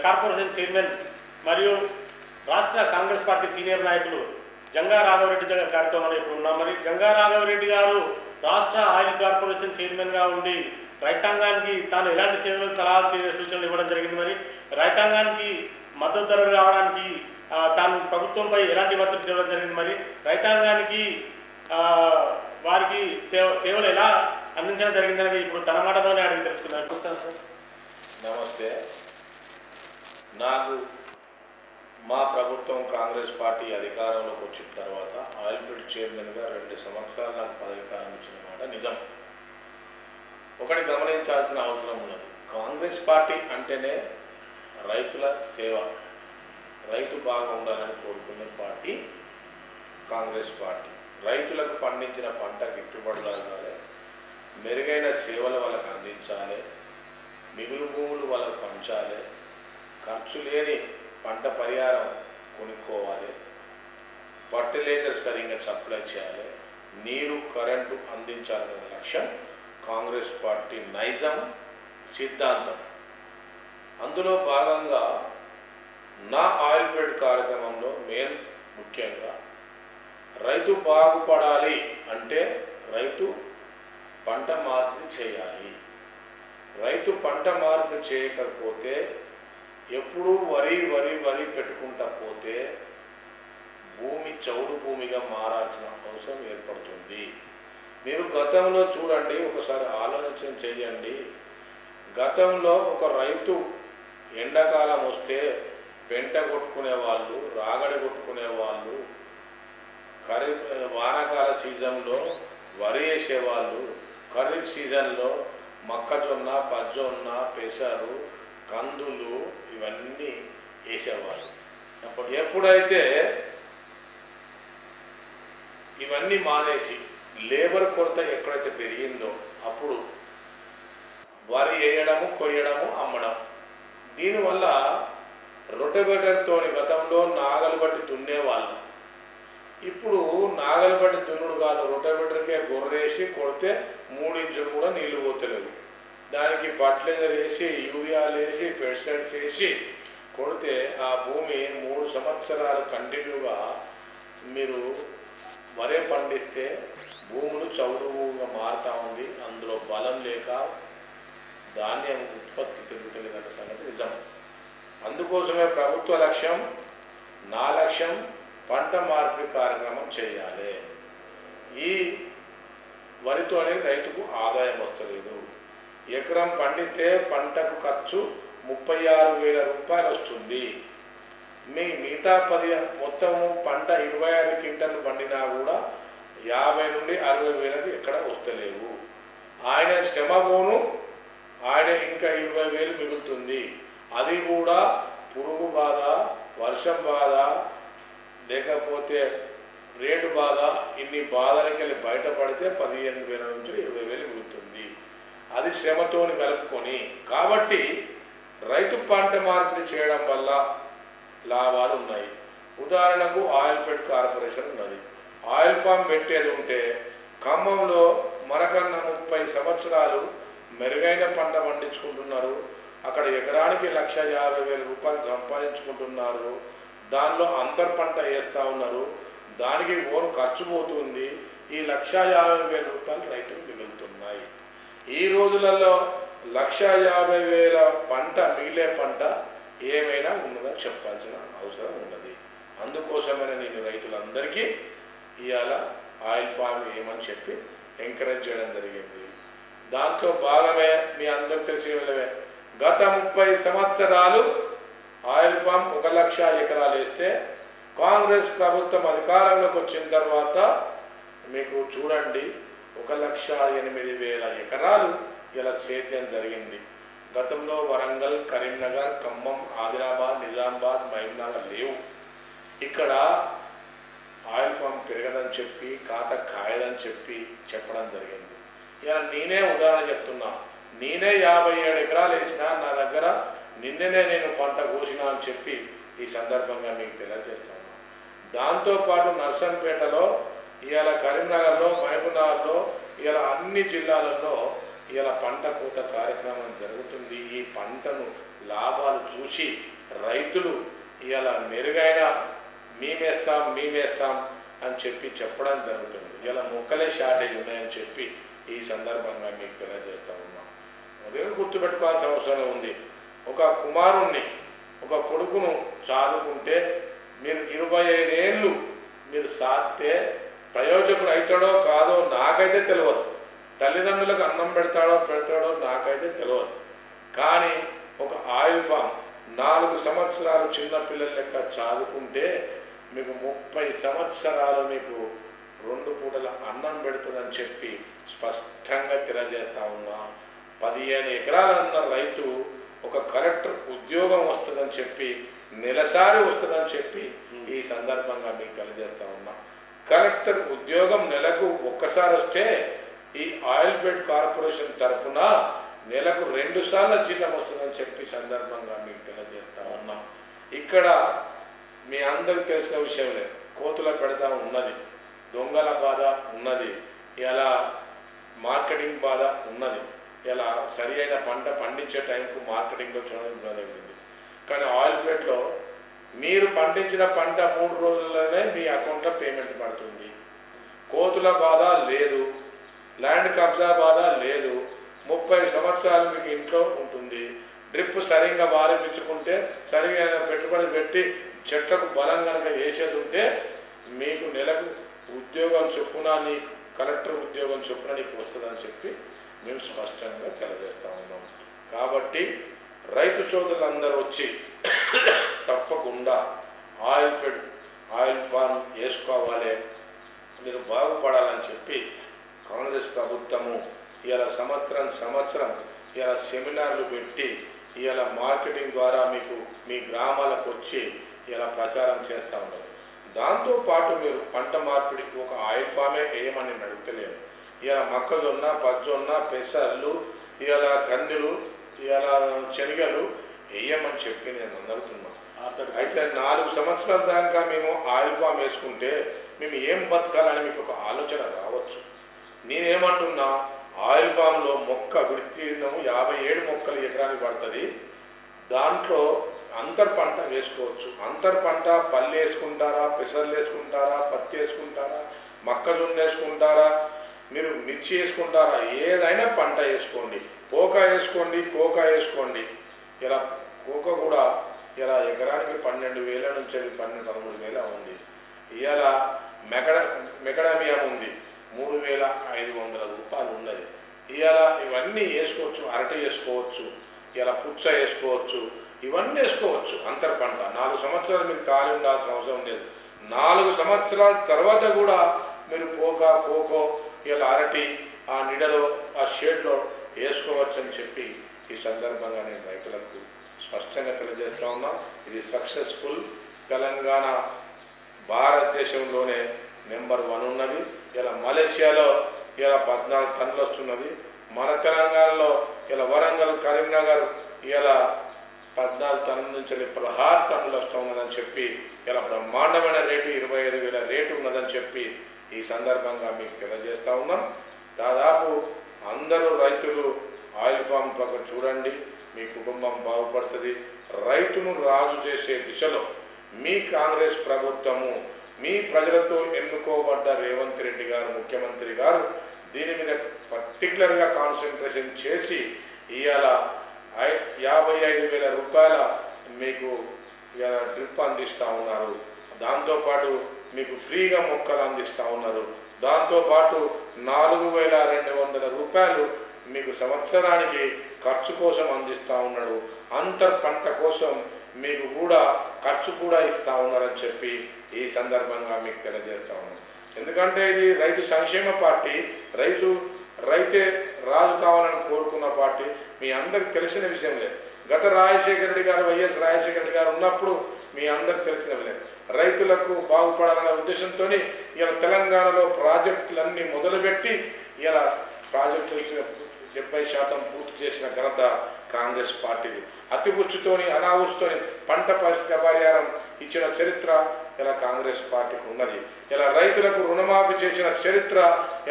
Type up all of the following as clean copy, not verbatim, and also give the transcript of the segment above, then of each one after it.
Corporation chairman మరియు రాష్ట్ర Congress party senior నాయకులు జంగా రాఘవరెడ్డి గారితో మనం ఇప్పుడు ఉన్నాం. మరి జంగా రాఘవరెడ్డి గారు రాష్ట్ర ఆయిల్ కార్పొరేషన్ చైర్మన్గా ఉండి రైతాంగానికి తాను ఎలాంటి సేవలు సలహాలు సూచనలు ఇవ్వడం జరిగింది. మరి రైతాంగానికి మద్దతు ధర రావడానికి తాను ప్రభుత్వంపై ఎలాంటి ఒత్తిడి చేయడం జరిగింది. మరి రైతాంగానికి వారికి సేవలు ఎలా అందించడం జరిగిందనేది ఇప్పుడు తన మాటలోనే అడిగి తెలుసుకుందాం. సార్ నమస్తే. నాకు మా ప్రభుత్వం కాంగ్రెస్ పార్టీ అధికారంలోకి వచ్చిన తర్వాత ఆయిల్ ఫీల్డ్ చైర్మన్గా 2 సంవత్సరాలు నాకు పదవికాలం ఇచ్చిన మాట నిజం. ఒకటి గమనించాల్సిన అవసరం ఉన్నది. కాంగ్రెస్ పార్టీ అంటేనే రైతుల సేవ, రైతు బాగా ఉండాలని కోరుకునే పార్టీ కాంగ్రెస్ పార్టీ. రైతులకు పండించిన పంట గిట్టుబాటు జరగాలి, మెరుగైన సేవలు వాళ్ళకు అందించాలి, మిగులు భూములు వాళ్ళకు పంచాలి, ఖర్చు లేని పంట పరిహారం కొనుక్కోవాలి, ఫర్టిలైజర్ సరిగ్గా సప్లై చేయాలి, నీరు కరెంటు అందించాలనే లక్ష్యం కాంగ్రెస్ పార్టీ నైజం సిద్ధాంతం. అందులో భాగంగా నా ఆయిల్ ఫీల్డ్ కార్యక్రమంలో ముఖ్యంగా రైతు బాగుపడాలి అంటే రైతు పంట మార్పిడి చేయాలి. రైతు పంట మార్పిడి చేయకపోతే ఎప్పుడూ వరి వరి వరి పెట్టుకుంటా పోతే భూమి చౌడు భూమిగా మారాల్సిన అవసరం ఏర్పడుతుంది. మీరు గతంలో చూడండి, ఒకసారి ఆలోచన చేయండి. గతంలో ఒక రైతు ఎండాకాలం వస్తే పెంట కొట్టుకునే వాళ్ళు, రాగడి కొట్టుకునే వాళ్ళు, వానాకాల సీజన్లో వరి వేసేవాళ్ళు, ఖరీఫ్ సీజన్లో మొక్కజొన్న, పజ్జొన్న, పెసరు, కందులు ఇవన్నీ వేసేవాళ్ళు. ఎప్పుడైతే ఇవన్నీ మానేసి లేబర్ కొరత ఎక్కడైతే పెరిగిందో అప్పుడు వరి వేయడము, కొయ్యడము, అమ్మడం. దీనివల్ల రొటెవేటర్తో గతంలో నాగలు బట్టి దున్నేవాళ్ళం. ఇప్పుడు నాగలు బట్టి దున్నుడు కాదు, రొటెవేటర్కే గొర్రేసి కొడితే 3 ఇంచులు కూడా నీళ్లు పోతలేవు. దానికి ఫర్టిలైజర్ వేసి, యూరియాలు వేసి, పెస్టిసైడ్స్ వేసి కొడితే ఆ భూమి 3 సంవత్సరాలు కంటిన్యూగా మీరు వరే పండిస్తే భూములు చౌడుగా మారుతూ ఉంది. అందులో బలం లేక ధాన్యం ఉత్పత్తి పెరుగుతలేదన్న సంగతి నిజం. అందుకోసమే ప్రభుత్వ లక్ష్యం, నా లక్ష్యం పంట మార్పిడి కార్యక్రమం చేయాలి. ఈ వరితోనే రైతుకు ఆదాయం వస్తలేదు. ఎకరం పండిస్తే పంటకు ఖర్చు 36,000 రూపాయలు వస్తుంది. మిగతా 10 మొత్తము పంట 25 క్వింటలు పండినా కూడా 50 నుండి 60 వేలకు ఎక్కడ వస్తలేవు. ఆయన శ్రమ పోను ఆయన ఇంకా 20,000 మిగులుతుంది. అది కూడా పురుగు బాధ, వర్షం బాధ, లేకపోతే రేటు బాధ, ఇన్ని బాధలకి వెళ్ళి బయటపడితే 15,000 నుంచి 20,000 మిగులుతుంది. అది శ్రమతోని కలుపుకొని. కాబట్టి రైతు పంట మార్పిడి చేయడం వల్ల లాభాలు ఉన్నాయి. ఉదాహరణకు ఆయిల్ ఫీల్డ్ కార్పొరేషన్ ఉన్నది. ఆయిల్ ఫామ్ పెట్టేది ఉంటే ఖమ్మంలో మనకన్నా 30 సంవత్సరాలు మెరుగైన పంట పండించుకుంటున్నారు. అక్కడ ఎకరానికి 1,50,000 రూపాయలు సంపాదించుకుంటున్నారు. దానిలో అంతర్ పంట వేస్తూ ఉన్నారు. దానికి ఓన్ ఖర్చు పోతుంది. ఈ 1,50,000 రూపాయలు రైతులు మిగులుతున్నాయి. ఈ రోజులలో 1,50,000 పంట మిగిలే పంట ఏమైనా ఉన్నదని చెప్పాల్సిన అవసరం ఉన్నది. అందుకోసమైనా నేను రైతులందరికీ ఇవాళ ఆయిల్ ఫామ్ ఏమని చెప్పి ఎంకరేజ్ చేయడం జరిగింది. దాంతో భాగమే మీ అందరికి తెలిసినవే, గత 30 సంవత్సరాలు ఆయిల్ ఫామ్ 1,00,000 ఎకరాలు వేస్తే కాంగ్రెస్ ప్రభుత్వం అధికారంలోకి వచ్చిన తర్వాత మీకు చూడండి 1,08,000 ఎకరాలు ఇలా సేద్యం జరిగింది. గతంలో వరంగల్, కరీంనగర్, ఖమ్మం, ఆదిలాబాద్, నిజామాబాద్, మహబూబ్నగర్ లేవు. ఇక్కడ ఆయిల్ ఫామ్ పెరగదని చెప్పి, ఖాత కాయదని చెప్పడం జరిగింది. ఇలా నేనే ఉదాహరణ చెప్తున్నా. నేనే 57 ఎకరాలు వేసినా నా దగ్గర నిన్ననే నేను పంట కోసినా అని చెప్పి ఈ సందర్భంగా మీకు తెలియజేస్తాను. దాంతోపాటు నర్సంపేటలో, ఇవాళ కరీంనగర్లో, మహబూబ్నగర్లో, ఇవాళ అన్ని జిల్లాలలో ఇలా పంట కోత కార్యక్రమం జరుగుతుంది. ఈ పంటను లాభాలు చూసి రైతులు ఇలా మెరుగైన మేమేస్తాం అని చెప్పడం జరుగుతుంది. ఇలా మొక్కలే షార్టేజ్ ఉన్నాయని చెప్పి ఈ సందర్భంగా మీకు తెలియజేస్తా ఉన్నాం. అదే గుర్తుపెట్టుకోవాల్సిన అవసరం ఉంది. ఒక కుమారుణ్ణి, ఒక కొడుకును చదువుకుంటే మీరు 25 ఏళ్ళు మీరు సాధితే ప్రయోజకుడు అవుతాడో కాదో నాకైతే తెలియదు. తల్లిదండ్రులకు అన్నం పెడతాడో నాకైతే తెలియదు. కానీ ఒక ఆయిల్ ఫామ్ 4 సంవత్సరాలు చిన్న పిల్లల లెక్క చదువుకుంటే మీకు 30 సంవత్సరాలు మీకు 2 పూటల అన్నం పెడుతుందని చెప్పి స్పష్టంగా తెలియజేస్తా ఉన్నా. 15 ఎకరాలన్న రైతు ఒక కలెక్టర్ ఉద్యోగం వస్తుందని చెప్పి నెలసారి వస్తుందని చెప్పి ఈ సందర్భంగా మీకు తెలియజేస్తా ఉన్నా. కలెక్టర్ ఉద్యోగం నెలకు ఒక్కసారి వస్తే ఈ ఆయిల్ ఫెడ్ కార్పొరేషన్ తరఫున నెలకు 2 సార్లు జీతం వస్తుందని చెప్పి సందర్భంగా మీకు తెలియజేస్తా ఉన్నాం. ఇక్కడ మీ అందరికి తెలిసిన విషయంలే, కోతుల పెడతా ఉన్నది, దొంగల బాధ ఉన్నది, ఇలా మార్కెటింగ్ బాధ ఉన్నది. ఇలా సరి అయిన పంట పండించే టైంకు మార్కెటింగ్లో చూడడం జరిగింది. కానీ ఆయిల్ ఫెడ్లో మీరు పండించిన పంట 3 రోజుల్లోనే మీ అకౌంట్లో పేమెంట్ పడుతుంది. కోతుల బాధ లేదు, ల్యాండ్ కబ్జా బాధ లేదు, 30 సంవత్సరాలు మీకు ఇంట్లో ఉంటుంది. డ్రిప్ సరిగ్గా వారిపించుకుంటే సరిగా పెట్టుబడి పెట్టి చెట్లకు బలం కనుక వేసేది ఉంటే మీకు నెలకు ఉద్యోగం చొప్పున నీ కలెక్టర్ ఉద్యోగం చొప్పున నీకు వస్తుందని చెప్పి మేము స్పష్టంగా తెలియజేస్తా ఉన్నాం. కాబట్టి రైతు సోదరులందరూ వచ్చి తప్పకుండా ఆయిల్ ఫామ్ వేసుకోవాలి, మీరు బాగుపడాలని చెప్పి కాంగ్రెస్ ప్రభుత్వము ఇలా సంవత్సరం ఇలా సెమినార్లు పెట్టి ఇలా మార్కెటింగ్ ద్వారా మీకు మీ గ్రామాలకు వచ్చి ఇలా ప్రచారం చేస్తూ ఉన్నారు. దాంతోపాటు మీరు పంట మార్పిడికి ఒక ఆయిల్ ఫామే వేయమని అడుగుతలేను. ఇలా మొక్కజొన్న, పజ్జొన్న, పెసర్లు, ఇలా కందులు, ఇలా శనగలు వేయమని చెప్పి నేను అడుగుతున్నాను. అయితే 4 సంవత్సరాల దాకా మేము ఆయిల్ ఫామ్ వేసుకుంటే మేము ఏం బతకాలని మీకు ఒక ఆలోచన రావచ్చు. నేనేమంటున్నా, ఆయిల్ ఫామ్లో మొక్క విస్తీర్ణము 57 మొక్కలు ఎకరానికి పడుతుంది. దాంట్లో అంతర్ పంట వేసుకోవచ్చు. అంతర్ పంట పల్లి వేసుకుంటారా, పెసర్లు వేసుకుంటారా, పత్తి వేసుకుంటారా, మొక్కజొన్న వేసుకుంటారా, మీరు మిర్చి వేసుకుంటారా, ఏదైనా పంట వేసుకోండి. కోకా వేసుకోండి, కోకా వేసుకోండి. ఇలా కోకా కూడా ఇలా ఎకరానికి 12,000 నుంచి 13,000 ఉంది. ఇలా మెకడామియా ఉంది, 3,500 రూపాయలు ఉన్నది. ఇలా ఇవన్నీ వేసుకోవచ్చు. అరటి వేసుకోవచ్చు, ఇలా పుచ్చ వేసుకోవచ్చు, ఇవన్నీ వేసుకోవచ్చు. అంతర్ పంట 4 సంవత్సరాలు మీకు ఖాళీ ఉండాల్సిన అవసరం లేదు. 4 సంవత్సరాల తర్వాత కూడా మీరు కోకో ఇలా అరటి ఆ నీడలో ఆ షేడ్లో వేసుకోవచ్చు అని చెప్పి ఈ సందర్భంగా నేను రైతులకు స్పష్టంగా తెలియజేస్తా ఉన్నా. ఇది సక్సెస్ఫుల్. తెలంగాణ భారతదేశంలోనే నెంబర్ 1 ఉన్నది. ఇలా మలేషియాలో ఇలా 14 టన్నులు వస్తున్నది. మన తెలంగాణలో ఇలా వరంగల్, కరీంనగర్ ఇలా 14 టన్నుల నుంచి 16 టన్నులు వస్తూ ఉన్నదని చెప్పి ఇలా బ్రహ్మాండమైన రేటు 25,000 రేటు ఉన్నదని చెప్పి ఈ సందర్భంగా మీకు తెలియజేస్తా ఉన్నాం. దాదాపు అందరూ రైతులు ఆయిల్ ఫామ్ పక్క చూడండి, మీ కుటుంబం బాగుపడుతుంది. రైతును రాజు చేసే దిశలో మీ కాంగ్రెస్ ప్రభుత్వము, మీ ప్రజలతో ఎన్నుకోబడ్డ రేవంత్ రెడ్డి గారు ముఖ్యమంత్రి గారు దీని మీద పర్టికులర్గా కాన్సన్ట్రేషన్ చేసి ఇవాళ 55,000 రూపాయల మీకు డ్రిప్ అందిస్తూ ఉన్నారు. దాంతోపాటు మీకు ఫ్రీగా మొక్కలు అందిస్తూ ఉన్నారు. దాంతోపాటు 4,200 రూపాయలు మీకు సంవత్సరానికి ఖర్చు కోసం అందిస్తూ ఉన్నాడు. అంతర్ పంట కోసం మీకు కూడా ఖర్చు కూడా ఇస్తూ ఉన్నారని చెప్పి ఈ సందర్భంగా మీకు తెలియజేస్తా ఉన్నాను. ఎందుకంటే ఇది రైతు సంక్షేమ పార్టీ, రైతే రాజు కావాలని కోరుకున్న పార్టీ. మీ అందరికి తెలిసిన విషయం లేదు. గత రాజశేఖర రెడ్డి గారు, వైఎస్ రాజశేఖర రెడ్డి గారు ఉన్నప్పుడు మీ అందరికి తెలిసిన లేదు. రైతులకు బాగుపడాలనే ఉద్దేశంతో ఇలా తెలంగాణలో ప్రాజెక్టులన్నీ మొదలుపెట్టి ఇలా ప్రాజెక్టులు 70% పూర్తి చేసిన ఘనత కాంగ్రెస్ పార్టీది. అతివృష్టితోని అనావృష్టితోని పంట పరిహారం ఇచ్చిన చరిత్ర ఇలా కాంగ్రెస్ పార్టీకి ఉన్నది. ఇలా రైతులకు రుణమాఫీ చేసిన చరిత్ర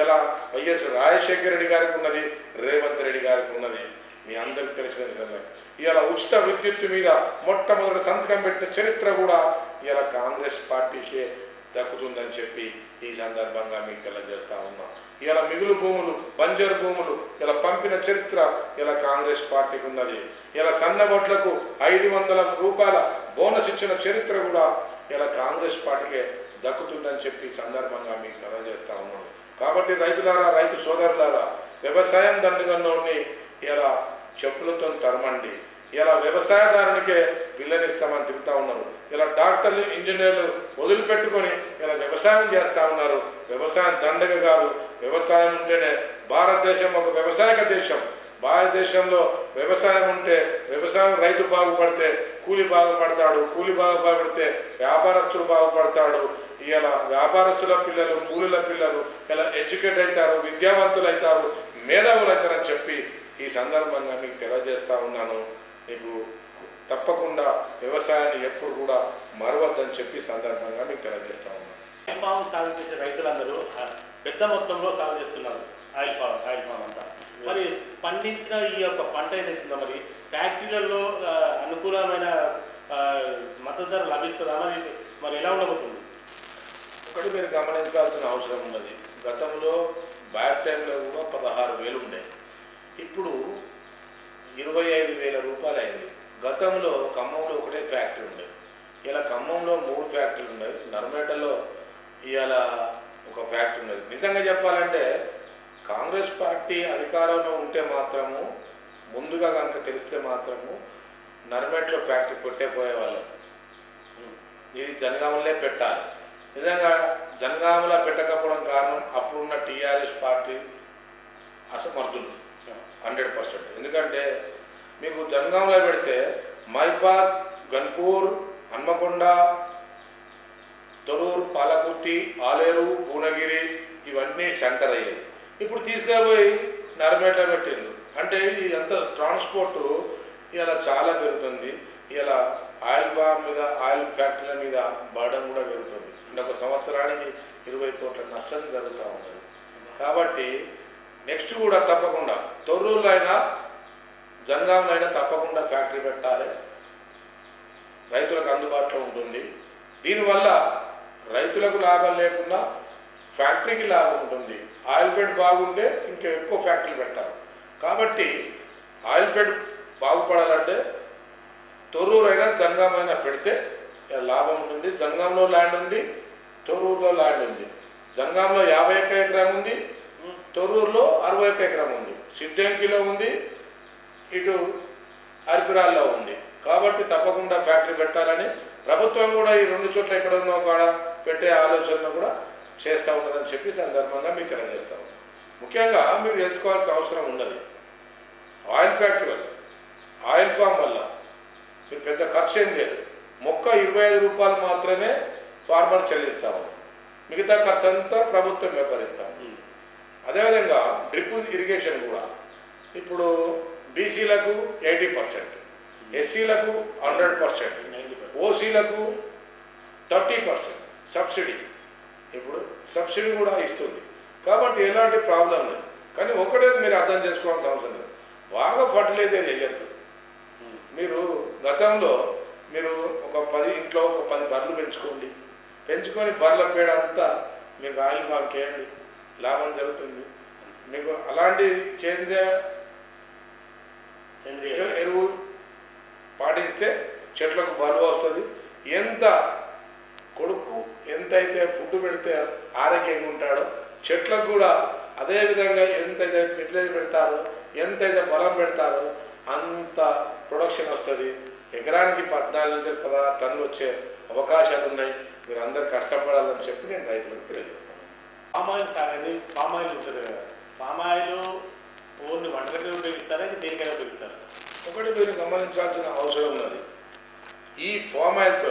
ఇలా వైఎస్ రాజశేఖర రెడ్డి గారికి ఉన్నది, రేవంత్ రెడ్డి గారికి ఉన్నది. మీ అందరికి తెలిసిన విధంగా ఇలా ఉచిత విద్యుత్తు మీద మొట్టమొదటి సంతకం పెట్టిన చరిత్ర కూడా ఇలా కాంగ్రెస్ పార్టీకే దక్కుతుందని చెప్పి ఈ సందర్భంగా మీకు తెలియజేస్తా ఉన్నాం. ఇలా మిగులు భూములు, బంజరు భూములు ఇలా పంపిన చరిత్ర ఇలా కాంగ్రెస్ పార్టీకి ఉన్నది. ఇలా సన్నబొడ్లకు 500 రూపాయల బోనస్ ఇచ్చిన చరిత్ర కూడా ఇలా కాంగ్రెస్ పార్టీకే దక్కుతుందని చెప్పి సందర్భంగా మీకు తెలియజేస్తా ఉన్నాం. కాబట్టి రైతులారా, రైతు సోదరులారా, వ్యవసాయం దండుగన్నోడిని ఇలా చెప్పులతో తరమండి. ఇలా వ్యవసాయదారునికే పిల్లనిస్తామని తిరుగుతూ ఉన్నారు. ఇలా డాక్టర్లు, ఇంజనీర్లు వదిలిపెట్టుకొని ఇలా వ్యవసాయం చేస్తూ ఉన్నారు. వ్యవసాయం దండగ కాదు. వ్యవసాయం ఉంటేనే భారతదేశం ఒక వ్యవసాయక దేశం. భారతదేశంలో వ్యవసాయం ఉంటే, వ్యవసాయం రైతు బాగుపడితే కూలి బాగుపడతాడు, కూలి బాగుపడితే వ్యాపారస్తులు బాగుపడతాడు. ఇలా వ్యాపారస్తుల పిల్లలు, కూలీల పిల్లలు ఇలా ఎడ్యుకేట్ అవుతారు, విద్యావంతులు అవుతారు, మేధావులు అవుతారని చెప్పి ఈ సందర్భంగా మీకు తెలియజేస్తా ఉన్నాను. మీకు తప్పకుండా వ్యవసాయాన్ని ఎప్పుడు కూడా మరవద్దని చెప్పి సందర్భంగా మీకు తెలియజేస్తా ఉన్నాను. ఆయిల్ పామ్ సాగు చేసే రైతులందరూ పెద్ద మొత్తంలో సాగు చేస్తున్నారు. ఆయిల్ పామ్ అంతా మరి పండించిన ఈ యొక్క పంట ఏదైతుందో మరి ఫ్యాక్టరీలలో అనుకూలమైన మద్దతు ధర లభిస్తుందా? మరి ఎలా ఉండబోతుంది? ఒకటి మీరు గమనించాల్సిన అవసరం ఉన్నది. గతంలో బ్యాడ్ టైంలో కూడా 16,000 ఉండే, ఇప్పుడు 25,000 రూపాయలు అయింది. గతంలో ఖమ్మంలో ఒకటే ఫ్యాక్టరీ ఉండేది, ఇలా ఖమ్మంలో 3 ఫ్యాక్టరీలు ఉన్నాయి. నర్మేటలో ఇవాళ ఒక ఫ్యాక్టరీ ఉన్నది. నిజంగా చెప్పాలంటే కాంగ్రెస్ పార్టీ అధికారంలో ఉంటే మాత్రము, ముందుగా కనుక తెలిస్తే మాత్రము నర్మేటలో ఫ్యాక్టరీ పెట్టేపోయేవాళ్ళం. ఇది జనగామలే పెట్టాలి. నిజంగా జనగామలో పెట్టకపోవడం కారణం అప్పుడున్న టీఆర్ఎస్ పార్టీ అసమర్థులు 100%. ఎందుకంటే మీకు జనగామలో పెడితే మైబాద్, గన్పూర్, హన్మకొండ, తొరూరు, పాలకుర్తి, ఆలేరు, భువనగిరి ఇవన్నీ సెంటర్ అయ్యేది. ఇప్పుడు తీసుకుపోయి నర్మేటలో పెట్టింది. అంటే ఇదంతా ట్రాన్స్పోర్టు ఇలా చాలా పెరుగుతుంది. ఇలా ఆయిల్ పామ్ మీద, ఆయిల్ ఫ్యాక్టరీల మీద బర్డన్ కూడా పెరుగుతుంది. అంటే ఒక సంవత్సరానికి 20 కోట్ల నష్టం జరుగుతూ ఉంటుంది. కాబట్టి నెక్స్ట్ కూడా తప్పకుండా తొర్రూరులో అయినా, జనగాంలో అయినా తప్పకుండా ఫ్యాక్టరీ పెట్టాలి. రైతులకు అందుబాటులో ఉంటుంది. దీనివల్ల రైతులకు లాభం లేకుండా ఫ్యాక్టరీకి లాభం ఉంటుంది. ఆయిల్ ఫెడ్ బాగుంటే ఇంకా ఎక్కువ ఫ్యాక్టరీలు పెడతారు. కాబట్టి ఆయిల్ ఫెడ్ బాగుపడాలంటే తొర్రూరు అయినా, జనగాం అయినా పెడితే లాభం ఉంటుంది. జనగాంలో ల్యాండ్ ఉంది, తొర్రూరులో ల్యాండ్ ఉంది. జనగాంలో 51 ఎకరం ఉంది, తొర్రూరులో 61 ఎకరం ఉంది. సిద్ధంకిలో ఉంది, ఇటు అరిపిరాల్లో ఉంది. కాబట్టి తప్పకుండా ఫ్యాక్టరీ పెట్టాలని ప్రభుత్వం కూడా ఈ 2 చోట్ల ఎక్కడ ఉన్నో కాడ పెట్టే ఆలోచనలు కూడా చేస్తూ ఉన్నదని చెప్పి సందర్భంగా మీకు తెలియజేస్తాం. ముఖ్యంగా మీరు తెలుసుకోవాల్సిన అవసరం ఉన్నది. ఆయిల్ ఫ్యాక్టరీ వల్ల, ఆయిల్ ఫామ్ వల్ల మీకు పెద్ద ఖర్చు ఏం లేదు. మొక్క 25 రూపాయలు మాత్రమే ఫార్మర్ చెల్లిస్తాము, మిగతా ఖర్చు అంతా ప్రభుత్వం వ్యాపారిస్తాము. అదేవిధంగా డ్రిప్ ఇరిగేషన్ కూడా ఇప్పుడు బీసీలకు 80%, ఎస్సీలకు 100%, ఓసీలకు 30% సబ్సిడీ. ఇప్పుడు సబ్సిడీ కూడా ఇస్తుంది. కాబట్టి ఎలాంటి ప్రాబ్లం లేదు. కానీ ఒకటే మీరు అర్థం చేసుకోవాల్సిన అవసరం లేదు, బాగా ఫర్టిలైజర్ చేయొద్దు. మీరు గతంలో మీరు ఒక 10 ఇంట్లో ఒక 10 బర్రెలు పెంచుకొని బర్రెల పేడ అంతా మీకు ఆయిల్ ఫామ్ చేయండి, లాభం జరుగుతుంది. మీకు అలాంటి సేంద్రియ ఎరువు పాటిస్తే చెట్లకు బరువు వస్తుంది. ఎంత కొడుకు ఎంతైతే ఫుడ్ పెడితే ఆరోగ్యంగా ఉంటాడో చెట్లకు కూడా అదే విధంగా ఎంతైతే ఫెర్టిలైజర్ పెడతారో, ఎంతైతే బలం పెడతారో అంత ప్రొడక్షన్ వస్తుంది. ఎకరానికి 14 నుంచి 16 టన్నులు వచ్చే అవకాశాలు ఉన్నాయి. మీరు అందరు కష్టపడాలని చెప్పి నేను రైతులకు తెలియజేస్తాను. పామాయిల్ సాగని పామాయిల్ ఉంటుంది కదా, పామాయిల్ ఓన్లీ వంటలకే ఉపయోగిస్తారా, దేనికైనా ఉపయోగిస్తారు? ఒకటి మీరు గమనించాల్సిన అవసరం ఉన్నది, ఈ ఫామ్ ఆయిల్తో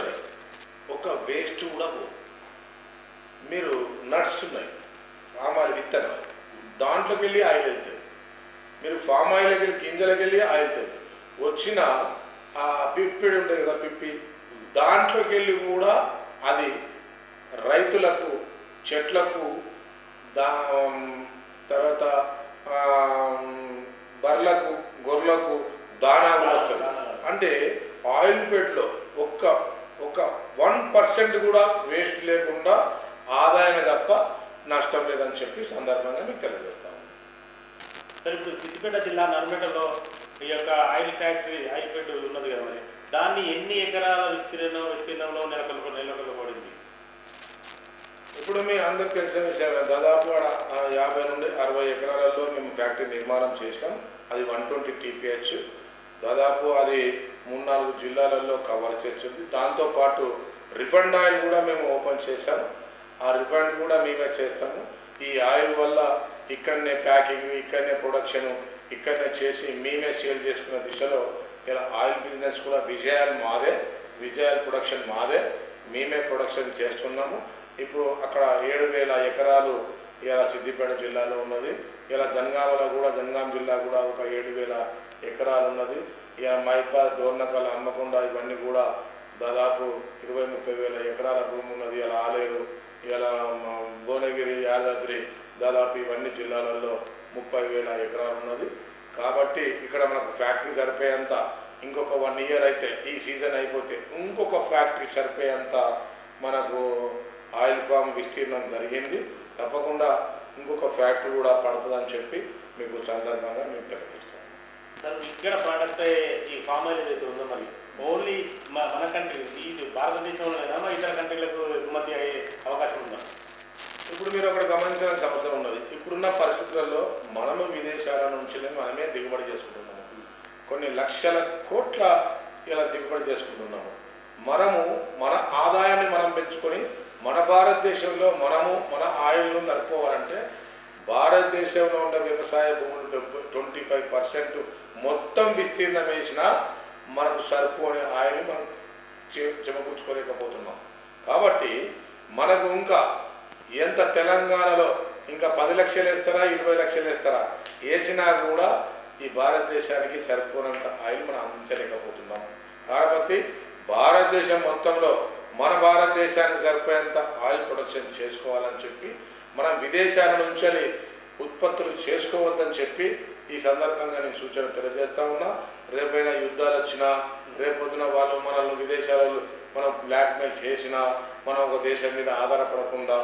ఒక వేస్ట్ కూడా పోదు. మీరు నట్స్ ఉన్నాయి, ఫామ్ ఆయిల్ విత్తనం, దాంట్లోకి వెళ్ళి ఆయిల్ వెళ్తుంది. మీరు ఫామ్ ఆయిల్కి వెళ్ళి గింజలకి వెళ్ళి ఆయిల్ వెళ్తుంది. వచ్చిన ఆ పిప్పిడి ఉంటుంది కదా, పిప్పి, దాంట్లోకి వెళ్ళి కూడా అది రైతులకు, చెట్లకు, దా తర్వాత ఆ, బర్లకు, గొర్రెలకు దానా కూడా వస్తుంది. అంటే ఆయిల్ ఫెడ్లో ఒక్క 1% కూడా వేస్ట్ లేకుండా ఆదాయమే తప్ప నష్టం లేదని చెప్పి సందర్భంగా మీకు తెలియజేస్తాము. సార్, ఇప్పుడు సిద్దిపేట జిల్లా నల్మెటలో ఈ యొక్క ఆయిల్ ఫ్యాక్టరీ, ఆయిల్ ఫెడ్ ఉన్నది కదా, మరి దాన్ని ఎన్ని ఎకరాల విస్తీర్ణంలో నెలకొల్పబడింది? ఇప్పుడు మీ అందరికి తెలిసిన విషయం, దాదాపు 50 నుండి 60 ఎకరాలలో మేము ఫ్యాక్టరీ నిర్మాణం చేసాం. అది 120 TPH. దాదాపు అది 3-4 జిల్లాలలో కవర్ చేస్తుంది. దాంతోపాటు రిఫైండ్ ఆయిల్ కూడా మేము ఓపెన్ చేసాం. ఆ రిఫైండ్ కూడా మేమే చేస్తాము. ఈ ఆయిల్ వల్ల ఇక్కడనే ప్యాకింగ్, ఇక్కడనే ప్రొడక్షన్, ఇక్కడనే చేసి మేమే సేల్ చేసుకునే దిశలో ఇలా ఆయిల్ బిజినెస్ కూడా విజయాలు మాదే, విజయాల ప్రొడక్షన్ మాదే, మేమే ప్రొడక్షన్ చేస్తున్నాము. ఇప్పుడు అక్కడ 7,000 ఎకరాలు ఇలా సిద్దిపేట జిల్లాలో ఉన్నది. ఇలా జనగామలో కూడా, జనగాం జిల్లా కూడా ఒక 7,000 ఎకరాలు ఉన్నది. ఇలా మైపాద్, డోర్నకల్, హన్మకొండ ఇవన్నీ కూడా దాదాపు 20-30 వేల ఎకరాల భూమి ఉన్నది. ఇలా ఆలేరు, ఇలా భువనగిరి, యాదాద్రి, దాదాపు ఇవన్నీ జిల్లాలలో 30,000 ఎకరాలు ఉన్నది. కాబట్టి ఇక్కడ మనకు ఫ్యాక్టరీ సరిపోయేంత, ఇంకొక 1 ఇయర్ అయితే, ఈ సీజన్ అయిపోతే ఇంకొక ఫ్యాక్టరీ సరిపోయేంత మనకు ఆయిల్ ఫామ్ విస్తీర్ణం జరిగింది. తప్పకుండా ఇంకొక ఫ్యాక్టరీ కూడా పడుతుందని చెప్పి మీకు సందర్భంగా మేము తెలియజేస్తాం. సార్, ఇక్కడ ప్రోడక్ట్ ఈ ఫామ్ ఆయిల్ ఏదైతే ఉందో, మరి ఓన్లీ మన కంట్రీ, ఈ భారతదేశంలోనైనా మరి ఇతర కంట్రీలకు ఎగుమతి అయ్యే అవకాశం ఉందా? ఇప్పుడు మీరు అక్కడ గమనించాల్సిన అవసరం ఉన్నది. ఇప్పుడున్న పరిస్థితులలో మనము విదేశాల నుంచి మనమే దిగుబడి చేసుకుంటున్నాము. కొన్ని లక్షల కోట్ల ఇలా దిగుబడి చేసుకుంటున్నాము. మనము మన ఆదాయాన్ని మనం పెంచుకొని మన భారతదేశంలో మనము మన ఆయిల్ను నడుపుకోవాలంటే భారతదేశంలో ఉన్న వ్యవసాయ భూములు 25% మొత్తం విస్తీర్ణం వేసినా మనకు సరిపోని ఆయిల్ మనం చెమకూర్చుకోలేకపోతున్నాం. కాబట్టి మనకు ఇంకా ఎంత తెలంగాణలో ఇంకా 10 లక్షలు వేస్తారా, 20 లక్షలు వేస్తారా, వేసినా కూడా ఈ భారతదేశానికి సరిపోనంత ఆయిల్ మనం అందించలేకపోతున్నాం. కాబట్టి భారతదేశం మొత్తంలో మన భారతదేశానికి సరిపోయేంత ఆయిల్ ప్రొడక్షన్ చేసుకోవాలని చెప్పి మనం విదేశాల నుంచి ఉత్పత్తులు చేసుకోవద్దని చెప్పి ఈ సందర్భంగా నేను సూచన తెలియజేస్తా ఉన్నా. రేపైనా యుద్ధాలు వచ్చినా, రేపొద్దున వాళ్ళు మనల్ని విదేశాలలో మనం బ్లాక్మెయిల్ చేసినా, మనం ఒక దేశం మీద ఆధారపడకుండా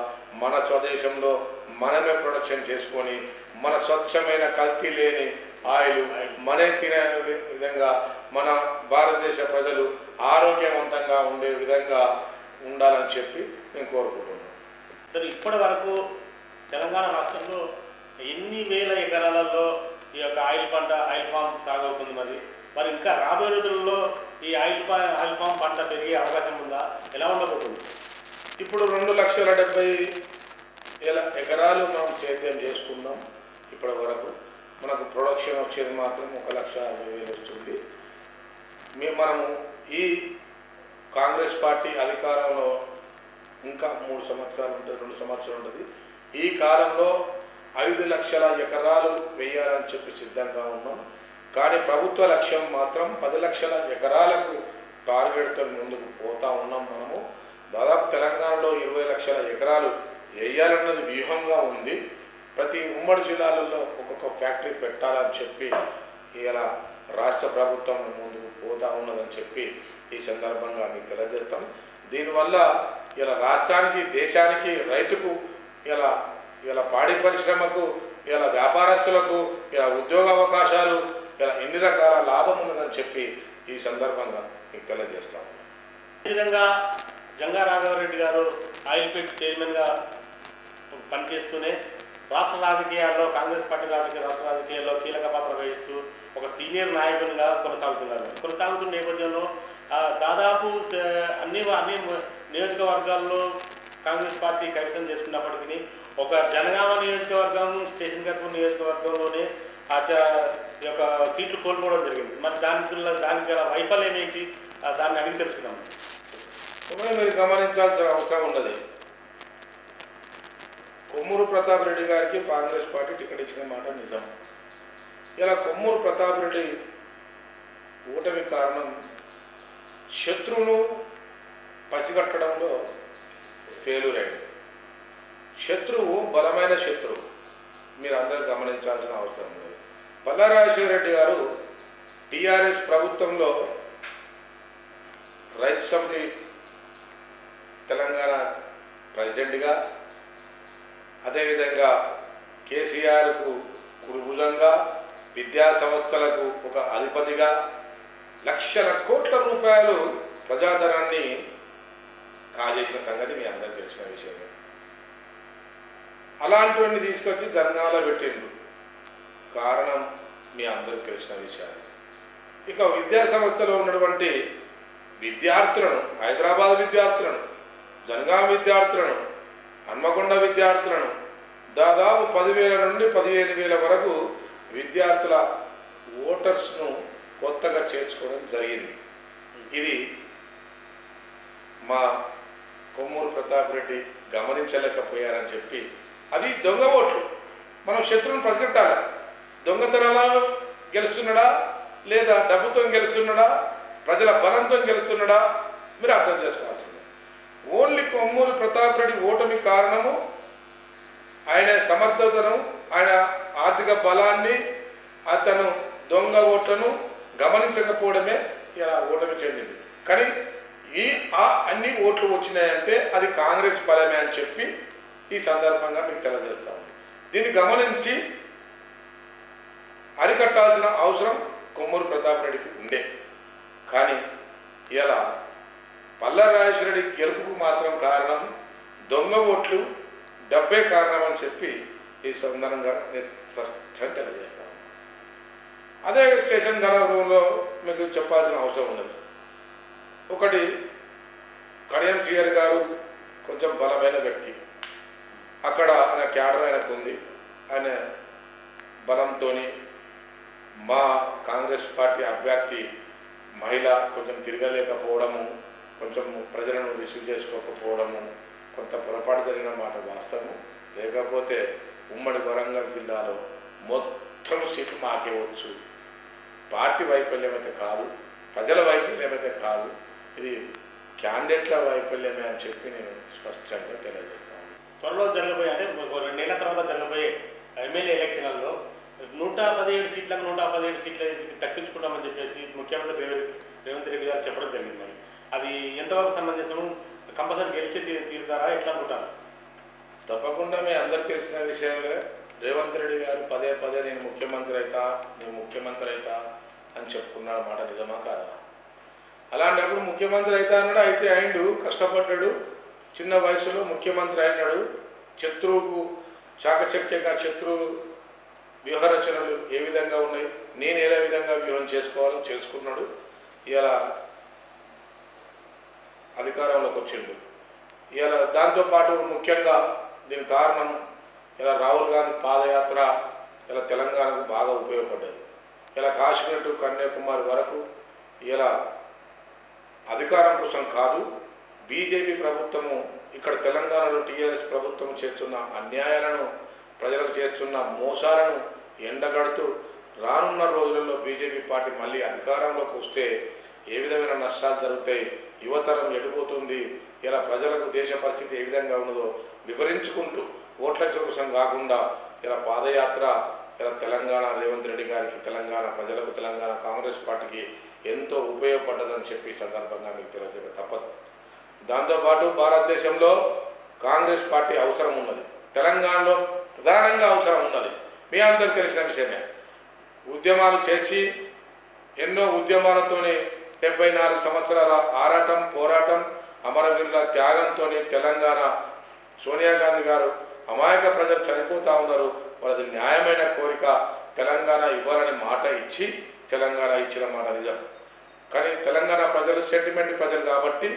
మన స్వదేశంలో మనమే ప్రొడక్షన్ చేసుకొని మన స్వచ్ఛమైన కల్తీ లేని ఆయిల్ మనే తినే విధంగా మన భారతదేశ ప్రజలు ఆరోగ్యవంతంగా ఉండే విధంగా ఉండాలని చెప్పి నేను కోరుకుంటున్నాను. సార్, ఇప్పటి వరకు తెలంగాణ రాష్ట్రంలో ఎన్ని వేల ఎకరాలలో ఈ యొక్క ఆయిల్ ఫామ్ సాగు అవుతుంది? మరి ఇంకా రాబోయే రోజుల్లో ఈ ఆయిల్ ఫామ్ పంట పెరిగే అవకాశం ఉందా? ఎలా ఉండబోతుంది? ఇప్పుడు 2,70,000 ఎకరాలు మనం సేద్యం చేసుకున్నాం. ఇప్పటి వరకు మనకు ప్రొడక్షన్ వచ్చేది మాత్రం 1,60,000 వస్తుంది. మనము ఈ కాంగ్రెస్ పార్టీ అధికారంలో ఇంకా 3 సంవత్సరాలు ఉంటుంది, 2 సంవత్సరాలు ఉంటుంది. ఈ కాలంలో 5 లక్షల ఎకరాలు వేయాలని చెప్పి సిద్ధంగా ఉన్నాం. కానీ ప్రభుత్వ లక్ష్యం మాత్రం 10 లక్షల ఎకరాలకు టార్గెట్తో ముందుకు పోతా ఉన్నాం. మనము దాదాపు తెలంగాణలో 20 లక్షల ఎకరాలు వేయాలన్నది వ్యూహంగా ఉంది. ప్రతి ఉమ్మడి జిల్లాలలో ఒక్కొక్క ఫ్యాక్టరీ పెట్టాలని చెప్పి ఇలా రాష్ట్ర ప్రభుత్వం ముందుకు పోతా ఉన్నదని చెప్పి ఈ సందర్భంగా మీకు తెలియజేస్తాం. దీనివల్ల ఇలా రాష్ట్రానికి, దేశానికి, రైతుకు, ఇలా పాడి పరిశ్రమకు, ఇలా వ్యాపారస్తులకు, ఇలా ఉద్యోగ అవకాశాలు, ఇలా ఎన్ని రకాల లాభం ఉన్నదని చెప్పి ఈ సందర్భంగా మీకు తెలియజేస్తాం. ఈ విధంగా జంగా రాఘవరెడ్డి గారు ఆయిల్ ఫెడ్ చైర్మన్గా పనిచేస్తూనే రాష్ట్ర రాజకీయాల్లో, కాంగ్రెస్ పార్టీ రాష్ట్ర రాజకీయాల్లో కీలక పాత్ర వహిస్తూ ఒక సీనియర్ నాయకునిగా కొనసాగుతున్న నేపథ్యంలో దాదాపు అన్ని నియోజకవర్గాల్లో కాంగ్రెస్ పార్టీ కైవసం చేసుకున్నప్పటికీ ఒక జనగామ నియోజకవర్గం, స్టేషన్ గర్భం నియోజకవర్గంలోనే యొక్క సీట్లు కోల్పోవడం జరిగింది. మరి దానికి వైఫల్యం ఏంటి? దాన్ని అడిగి తెలుసుకున్నాం. మీరు గమనించాల్సిన అవసరం ఉన్నది. కొమ్మూరు ప్రతాప్ రెడ్డి గారికి కాంగ్రెస్ పార్టీ టికెట్ ఇచ్చిన మాట నిజం. ఇలా కొమ్మూరు ప్రతాప్ రెడ్డి ఓటమి కారణం శత్రువును పసిగట్టడంలో ఫెయిల్యూర్ అయింది. శత్రువు బలమైన శత్రువు, మీరు అందరూ గమనించాల్సిన అవసరం లేదు. పల్లా రాజశేఖర రెడ్డి గారు టీఆర్ఎస్ ప్రభుత్వంలో రైతు సమితి తెలంగాణ ప్రెసిడెంట్గా, అదేవిధంగా కేసీఆర్కు కురుభుజంగా, విద్యా సంస్థలకు ఒక అధిపతిగా లక్షల కోట్ల రూపాయలు ప్రజాధనాన్ని కాజేసిన సంగతి మీ అందరికీ తెలిసిన విషయమే. అలాంటివన్నీ తీసుకొచ్చి జర్నాలో పెట్టిండు. కారణం మీ అందరికీ తెలిసిన విషయాలు. ఇక విద్యా సంస్థలో ఉన్నటువంటి విద్యార్థులను, హైదరాబాద్ విద్యార్థులను, జనగాం విద్యార్థులను, హన్మకొండ విద్యార్థులను దాదాపు 10,000 నుండి 15,000 వరకు విద్యార్థుల ఓటర్స్ను కొత్తగా చేర్చుకోవడం జరిగింది. ఇది మా కొమ్మూరు ప్రతాప్ రెడ్డి గమనించలేకపోయారని చెప్పి, అది దొంగ ఓట్లు. మనం శత్రువును పసిగట్టాలి. దొంగతనాలు గెలుస్తున్నాడా లేదా డబ్బుతో గెలుస్తున్నాడా, ప్రజల బలంతో గెలుస్తున్నాడా, మీరు అర్థం చేసుకోవాల్సింది. ఓన్లీ కొమ్మూరు ప్రతాప్ రెడ్డి ఓటమి కారణము ఆయన సమర్థతను, ఆయన ఆర్థిక బలాన్ని, అతను దొంగ ఓట్లను గమనించకపోవడమే ఇలా ఓటమి చెందింది. కానీ అన్ని ఓట్లు వచ్చినాయంటే అది కాంగ్రెస్ బలమే అని చెప్పి ఈ సందర్భంగా మీకు తెలియజేస్తాము. దీన్ని గమనించి అరికట్టాల్సిన అవసరం కొమ్మూరు ప్రతాప్ రెడ్డికి ఉండే. కానీ ఇలా పల్లా రాజేశ్వర రెడ్డి గెలుపుకు మాత్రం కారణం దొంగ ఓట్లు, డబ్బే కారణం అని చెప్పి ఈ సందర్భంగా నేను స్పష్టంగా తెలియజేస్తాను. అదే స్టేషన్ గణంలో మీకు చెప్పాల్సిన అవసరం ఉన్నది. ఒకటి, కడియం శ్రీహరి గారు కొంచెం బలమైన వ్యక్తి. అక్కడ ఆయన క్యాడర్ ఆయనకు ఉంది. ఆయన బలంతో మా కాంగ్రెస్ పార్టీ అభ్యర్థి మహిళ కొంచెం తిరగలేకపోవడము, కొంచెం ప్రజలను రిసీవ్ చేసుకోకపోవడము, కొంత పొరపాటు జరిగిన మాట వాస్తవం. లేకపోతే ఉమ్మడి వరంగల్ జిల్లాలో మొత్తం సీట్లు మాకేవచ్చు. పార్టీ వైఫల్యం అయితే కాదు, ప్రజల వైఫల్యం అయితే కాదు, ఇది క్యాండిడేట్ల వైఫల్యమే అని చెప్పి నేను స్పష్టంగా తెలియజేస్తాను. త్వరలో జరగబోయే, అంటే 2 నెలల తర్వాత జరగబోయే ఎమ్మెల్యే ఎలక్షన్లలో 117 సీట్లకు 117 సీట్లు దక్కించుకుంటామని చెప్పేసి ముఖ్యమంత్రి రేవంత్ రెడ్డి గారు చెప్పడం జరిగింది. మరి అది ఎంతవరకు సమంజసము? కంపల్సరీ గెలిచి తీరుతారా, ఎట్లా అనుకుంటారు? తప్పకుండా మీ అందరికి తెలిసిన విషయంలో రేవంత్ రెడ్డి గారు పదే పదే నేను ముఖ్యమంత్రి అవుతా అని చెప్పుకున్నాడు. మాట నిజమా కాదా? అలాంటప్పుడు ముఖ్యమంత్రి అవుతా అన్నాడు, అయితే అయిండు, కష్టపడ్డాడు, చిన్న వయసులో ముఖ్యమంత్రి అయినాడు. శత్రువుకు చాకచక్యంగా శత్రువు వ్యూహరచనలు ఏ విధంగా ఉన్నాయి, నేను ఏ విధంగా వ్యూహం చేసుకోవాలో చేసుకున్నాడు. ఇలా అధికారంలోకి వచ్చిండు. ఇలా దాంతోపాటు ముఖ్యంగా దీనికి కారణం ఇలా రాహుల్ గాంధీ పాదయాత్ర ఇలా తెలంగాణకు బాగా ఉపయోగపడ్డది. ఇలా కాశ్మీర్ టు కన్యాకుమారి వరకు ఇలా అధికారం కోసం కాదు, బీజేపీ ప్రభుత్వము ఇక్కడ తెలంగాణలో టీఆర్ఎస్ ప్రభుత్వం చేస్తున్న అన్యాయాలను, ప్రజలకు చేస్తున్న మోసాలను ఎండగడుతూ రానున్న రోజులలో బీజేపీ పార్టీ మళ్ళీ అధికారంలోకి వస్తే ఏ విధమైన నష్టాలు జరుగుతాయి, యువతరం ఎడిపోతుంది, ఇలా ప్రజలకు దేశ పరిస్థితి ఏ విధంగా ఉన్నదో వివరించుకుంటూ ఓట్ల కోసం కాకుండా ఇలా పాదయాత్ర ఇలా తెలంగాణ రేవంత్ రెడ్డి గారికి, తెలంగాణ ప్రజలకు, తెలంగాణ కాంగ్రెస్ పార్టీకి ఎంతో ఉపయోగపడ్డదని చెప్పి సందర్భంగా మీకు తెలియజేయడం తప్పదు. దాంతోపాటు భారతదేశంలో కాంగ్రెస్ పార్టీ అవసరం ఉన్నది, తెలంగాణలో ప్రధానంగా అవసరం ఉన్నది. మీ అందరికీ తెలిసిన విషయమే. ఉద్యమాలు చేసి ఎన్నో ఉద్యమాలతోనే 74 సంవత్సరాల ఆరాటం, పోరాటం, అమరవీరుల త్యాగంతో తెలంగాణ సోనియా గాంధీ గారు అమాయక ప్రజలు చనిపోతూ ఉన్నారు, వాళ్ళది న్యాయమైన కోరిక తెలంగాణ ఇవ్వాలని మాట ఇచ్చి తెలంగాణ ఇచ్చిన మాట నిజం. కానీ తెలంగాణ ప్రజలు సెంటిమెంట్ ప్రజలు కాబట్టి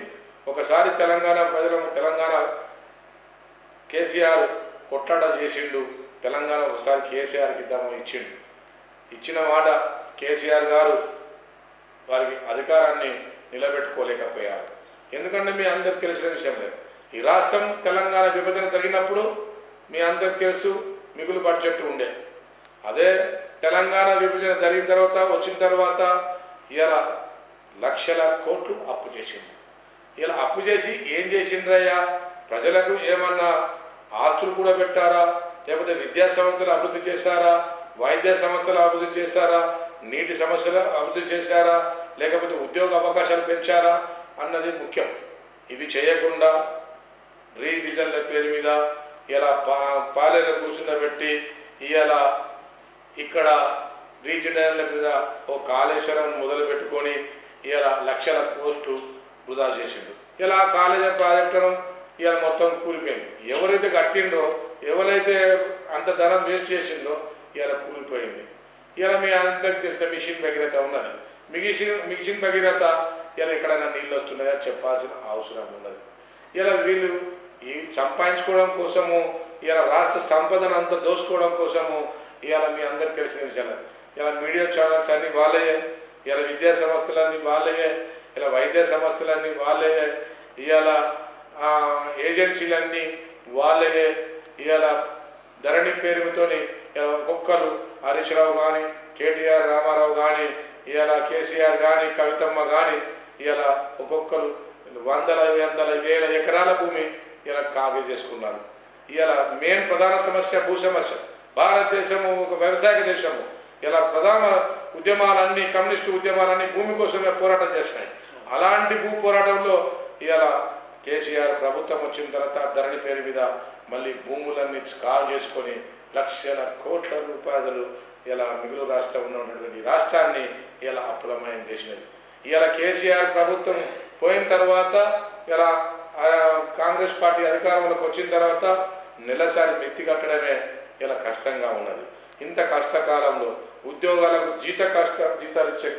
ఒకసారి తెలంగాణ కేసీఆర్ కొట్లాట చేసిండు, తెలంగాణ ఒకసారి కేసీఆర్కి ఇద్దామని ఇచ్చిన మాట కేసీఆర్ గారు వారికి అధికారాన్ని నిలబెట్టుకోలేకపోయారు. ఎందుకంటే మీ అందరికి తెలిసిన విషయం లేదు, ఈ రాష్ట్రం తెలంగాణ విభజన జరిగినప్పుడు మీ అందరికి తెలుసు మిగులు బడ్జెట్ ఉండే. అదే తెలంగాణ విభజన జరిగిన తర్వాత వచ్చిన తర్వాత ఇలా లక్షల కోట్లు అప్పు చేసింది. ఇలా అప్పు చేసి ఏం చేసిండ్రయ్యా, ప్రజలకు ఏమన్నా ఆస్తులు కూడా పెట్టారా, లేకపోతే విద్యా సంస్థలు అభివృద్ధి చేశారా, వైద్య సంస్థలు అభివృద్ధి చేశారా, నీటి సమస్యలు అభివృద్ధి చేశారా, లేకపోతే ఉద్యోగ అవకాశాలు పెంచారా అన్నది ముఖ్యం. ఇవి చేయకుండా రీవిజన్ల పేరు మీద ఇలా పాలెలు కూర్చుండబెట్టి ఇలా ఇక్కడ రీజనల్ మీద ఓ కాళేశ్వరం మొదలు పెట్టుకొని ఇలా లక్షల కోట్లు వృధా చేసిండు. ఇలా కాలేజీ ప్రాజెక్టును ఇలా మొత్తం కూలిపోయింది. ఎవరైతే కట్టిండో, ఎవరైతే అంత ధనం వేస్ట్ చేసిందో ఇలా కూలిపోయింది. ఇలా మీ అందరికి తెలిసిన మిషన్ భగీరథ ఉన్నది. మిషన్ భగీరథ ఇలా ఎక్కడైనా నీళ్ళు వస్తున్నాయా చెప్పాల్సిన అవసరం ఉన్నది. ఇలా వీళ్ళు ఈ సంపాదించుకోవడం కోసము, ఇలా రాష్ట్ర సంపదను అంతా దోసుకోవడం కోసము ఇవాళ మీ అందరికి తెలిసిన విషయాలు. ఇలా మీడియా ఛానల్స్ అన్నీ వాళ్ళే, ఇలా విద్యా సంస్థలన్నీ వాళ్ళే, ఇలా వైద్య సంస్థలన్నీ వాళ్ళే, ఇవాళ ఏజెన్సీలన్నీ వాళ్ళే. ఇవాళ ధరణి పేరుతోని ఒక్కొక్కరు హరీష్ రావు కానీ, కేటీఆర్ రామారావు కానీ, ఇవాళ కేసీఆర్ కానీ, కవితమ్మ కానీ ఇలా ఒక్కొక్కరు వందల వేల ఎకరాల భూమి ఇలా కాగే చేసుకున్నారు. ఇలా మెయిన్ ప్రధాన సమస్య భూ సమస్య. భారతదేశము ఒక వ్యవసాయ దేశము. ఇలా ప్రధాన ఉద్యమాలన్నీ, కమ్యూనిస్టు ఉద్యమాలన్నీ భూమి కోసమే పోరాటం చేసినాయి. అలాంటి భూ పోరాటంలో ఇలా కేసీఆర్ ప్రభుత్వం వచ్చిన తర్వాత ధరణి పేరు మీద మళ్ళీ భూములన్నీ కాల్ చేసుకొని లక్షల కోట్ల రూపాయలు ఇలా మిగులు రాష్ట్రం ఉన్నటువంటి రాష్ట్రాన్ని ఇలా అప్పులమయం చేసినది. ఇలా కేసీఆర్ ప్రభుత్వం పోయిన తర్వాత ఇలా కాంగ్రెస్ పార్టీ అధికారంలోకి వచ్చిన తర్వాత నెలసరి మెత్తి కట్టడమే ఇలా కష్టంగా ఉన్నది. ఇంత కష్టకాలంలో ఉద్యోగాలకు జీతాలు ఇచ్చే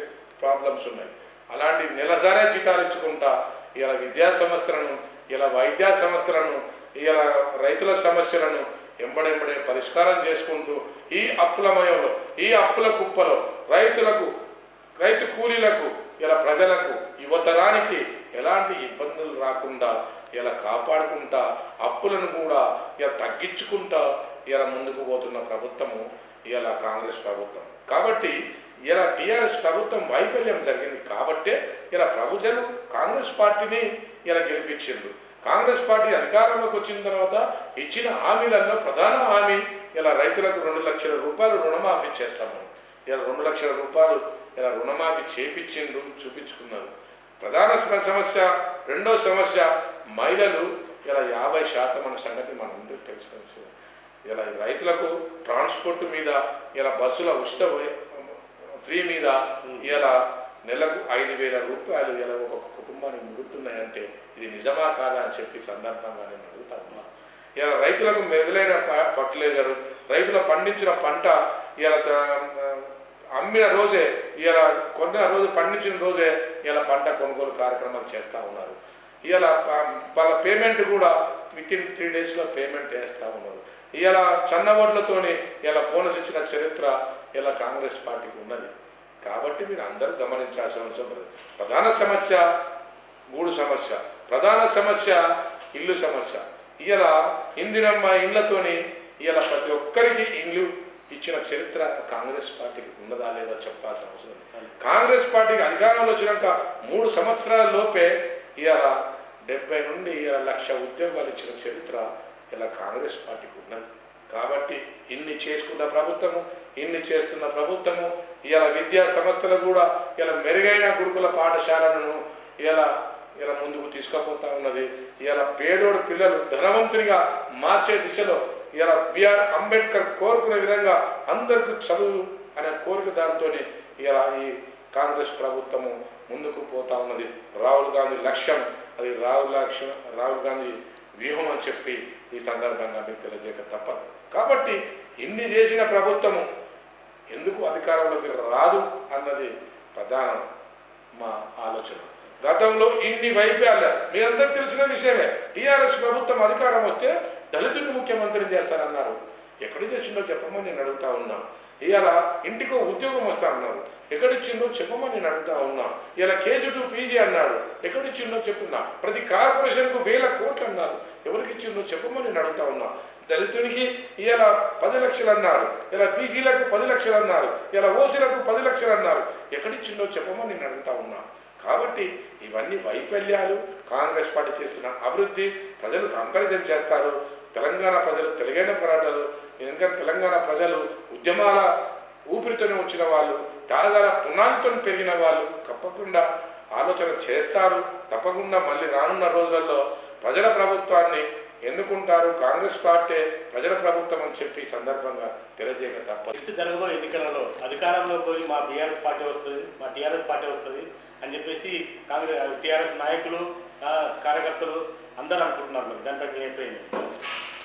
ప్రాబ్లమ్స్ ఉన్నాయి. అలాంటి నెలసరే జీతాలు ఇచ్చుకుంటా ఇలా విద్యా సంస్థలను, ఇలా వైద్య సంస్థలను, ఇలా రైతుల సమస్యలను ఎంబడెంబడే పరిష్కారం చేసుకుంటూ ఈ అప్పులమయంలో, ఈ అప్పుల కుప్పలో రైతు కూలీలకు, ఇలా ప్రజలకు, యువతరానికి ఎలాంటి ఇబ్బందులు రాకుండా ఇలా కాపాడుకుంటా అప్పులను కూడా ఇలా తగ్గించుకుంటా ఇలా ముందుకు పోతున్న ప్రభుత్వము ఇలా కాంగ్రెస్ ప్రభుత్వం. కాబట్టి ఇలా టీఆర్ఎస్ ప్రభుత్వం వైఫల్యం జరిగింది కాబట్టే ఇలా ప్రజలు కాంగ్రెస్ పార్టీని ఇలా గెలిపించిండ్రు. కాంగ్రెస్ పార్టీ అధికారంలోకి వచ్చిన తర్వాత ఇచ్చిన హామీలలో ప్రధాన హామీ ఇలా రైతులకు 2 లక్షల రూపాయలు రుణమాఫీ చేస్తాము. ఇలా 2 లక్షల రూపాయలు ఇలా రుణమాఫీ చేపించిండ్రు, చూపించుకున్నారు. ప్రధాన సమస్య, రెండో సమస్య మహిళలు ఇలా 50% అన్న సంగతి మన ముందుకు తెలిసిన విషయం. ఇలా రైతులకు ట్రాన్స్పోర్ట్ మీద, ఇలా బస్సుల ఉచిత ఫ్రీ మీద ఇలా నెలకు 5,000 రూపాయలు ఇలా ఒక కుటుంబానికి మిగులుతున్నాయంటే ఇది నిజమా కాదా అని చెప్పి సందర్భంగా నేను అడుగుతా ఉన్నా. ఇలా రైతులకు మెదులైన ఫర్టిలైజరు, రైతులు పండించిన పంట ఇలా అమ్మిన రోజే, ఇలా కొన్న రోజు, పండించిన రోజే ఇలా పంట కొనుగోలు కార్యక్రమాలు చేస్తూ ఉన్నారు. ఇలా వాళ్ళ పేమెంట్ కూడా వితిన్ 3 డేస్లో పేమెంట్ వేస్తూ ఉన్నారు. ఇలా చన్నవడ్లతోని ఇలా బోనస్ ఇచ్చిన చరిత్ర ఇలా కాంగ్రెస్ పార్టీకి ఉన్నది. కాబట్టి మీరు అందరూ గమనించాల్సిన అవసరం. ప్రధాన సమస్య గూడు సమస్య, ప్రధాన సమస్య ఇల్లు సమస్య. ఇలా ఇందిరమ్మ ఇళ్లతోని ఇలా ప్రతి ఒక్కరికి ఇల్లు ఇచ్చిన చరిత్ర కాంగ్రెస్ పార్టీకి ఉన్నదా లేదా చెప్పాల్సిన అవసరం. కాంగ్రెస్ పార్టీకి అధికారంలో వచ్చినాక 3 సంవత్సరాల లోపే ఇలా 70 నుండి 1,00,000 ఉద్యోగాలు ఇచ్చిన చరిత్ర ఇలా కాంగ్రెస్ పార్టీకి ఉన్నది. కాబట్టి ఇన్ని చేసుకున్న ప్రభుత్వము, ఇన్ని చేస్తున్న ప్రభుత్వము ఇలా విద్యా సంస్థలు కూడా ఇలా మెరుగైన గురుకుల పాఠశాలను ఇలా ముందుకు తీసుకుపోతా ఉన్నది. ఇలా పేదోడు పిల్లలు ధనవంతునిగా మార్చే దిశలో ఇలా బిఆర్ అంబేద్కర్ కోరుకునే విధంగా అందరికీ చదువు అనే కోరిక దాంతో ఇలా ఈ కాంగ్రెస్ ప్రభుత్వము ముందుకు పోతా ఉన్నది. రాహుల్ గాంధీ లక్ష్యం అది రాహుల్ గాంధీ వ్యూహం అని చెప్పి ఈ సందర్భంగా మీకు తెలియజేయక తప్పదు. కాబట్టి ఇన్ని చేసిన ప్రభుత్వము ఎందుకు అధికారంలోకి రాదు అన్నది ప్రధానం మా ఆలోచన. గతంలో ఇన్ని వైఫల్యాలు మీ అందరికి తెలిసిన విషయమే. టీఆర్ఎస్ ప్రభుత్వం అధికారం వస్తే దళితుడిని ముఖ్యమంత్రిని చేస్తారన్నారు. ఎక్కడ చేసిందో చెప్పమని నేను అడుగుతా ఉన్నా. ఇవాళ ఇంటికో ఉద్యోగం వస్తా అన్నారు. ఎక్కడిచ్చిందో చెప్పమని నేను అడుగుతా ఉన్నా. ఇలా KG to PG అన్నాడు. ఎక్కడిచ్చిందో చెప్పున్నా. ప్రతి కార్పొరేషన్కు 1,000 కోట్లు అన్నారు. ఎవరికి ఇచ్చిందో చెప్పమని నేను అడుగుతా ఉన్నా. దళితునికి ఇలా 10 లక్షలు అన్నారు. ఇలా బీసీలకు 10 లక్షలు అన్నారు. ఇలా ఓసీలకు 10 లక్షలు అన్నారు. ఎక్కడిచ్చిందో చెప్పమని నేను అడుగుతా ఉన్నా. కాబట్టి ఇవన్నీ వైఫల్యాలు. కాంగ్రెస్ పార్టీ చేస్తున్న అభివృద్ధి ప్రజలు కంపారిజన్ చేస్తారు. తెలంగాణ ప్రజలు తెలివైన పోరాటాలు, ఎందుకంటే తెలంగాణ ప్రజలు ఉద్యమాల ఊపిరితోనే వచ్చిన వాళ్ళు, త్యాగాల పునాదితో పెరిగిన వాళ్ళు తప్పకుండా ఆలోచన చేస్తారు. తప్పకుండా మళ్ళీ రానున్న రోజులలో ప్రజల ప్రభుత్వాన్ని ఎన్నుకుంటారు. కాంగ్రెస్ పార్టీ ప్రజల ప్రభుత్వం అని చెప్పి సందర్భంగా తెలియజేయక తప్పదు. జరగబోయే ఎన్నికలలో అధికారంలో పోయి మా టీఆర్ఎస్ పార్టీ వస్తుంది, మా టీఆర్ఎస్ పార్టీ వస్తుంది అని చెప్పేసి కాంగ్రెస్ టీఆర్ఎస్ నాయకులు కార్యకర్తలు అందరూ అనుకుంటున్నారు. మరి దాంట్లో మీ అభిప్రాయం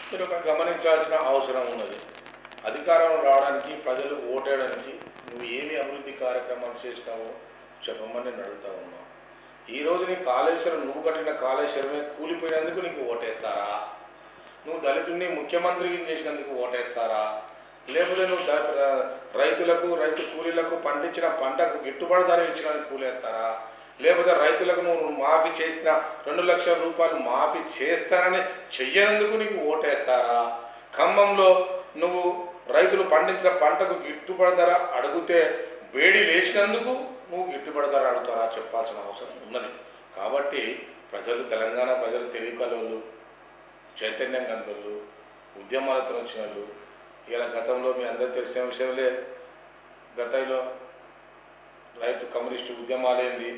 మీరు ఒక గమనించాల్సిన అవసరం ఉన్నది. అధికారం రావడానికి ప్రజలు ఓటేయడానికి నువ్వు ఏమి అభివృద్ధి కార్యక్రమాలు చేసినావో చెప్పమని నేను అడుగుతా ఉన్నావు. ఈరోజు నీ కాళేశ్వరం, నువ్వు కట్టిన కాళేశ్వరమే కూలిపోయినందుకు నీకు ఓటేస్తారా? నువ్వు దళితుడిని ముఖ్యమంత్రికి చేసినందుకు ఓటేస్తారా? లేకపోతే నువ్వు రైతులకు, రైతు కూలీలకు పండించిన పంటకు గిట్టుబాటు ధర ఇచ్చినందుకు కూలేస్తారా? లేకపోతే రైతులకు నువ్వు మాఫీ చేసిన 2 లక్షల రూపాయలు మాఫీ చేస్తానని చెయ్యనందుకు నీకు ఓటేస్తారా? ఖమ్మంలో నువ్వు రైతులు పండించిన పంటకు గిట్టుబాటు ధర అడిగితే వేడి వేసినందుకు నువ్వు గిట్టుబాటు ధర అడుగుతారా చెప్పాల్సిన అవసరం ఉన్నది. కాబట్టి ప్రజలు, తెలంగాణ ప్రజలు తెలివికలోళ్ళు, చైతన్యం గంతులు, ఉద్యమాలతో వచ్చిన వాళ్ళు. ఇలా గతంలో మీ అందరూ తెలిసిన విషయంలే, గతంలో రైతు కమ్యూనిస్టు ఉద్యమాలేంది,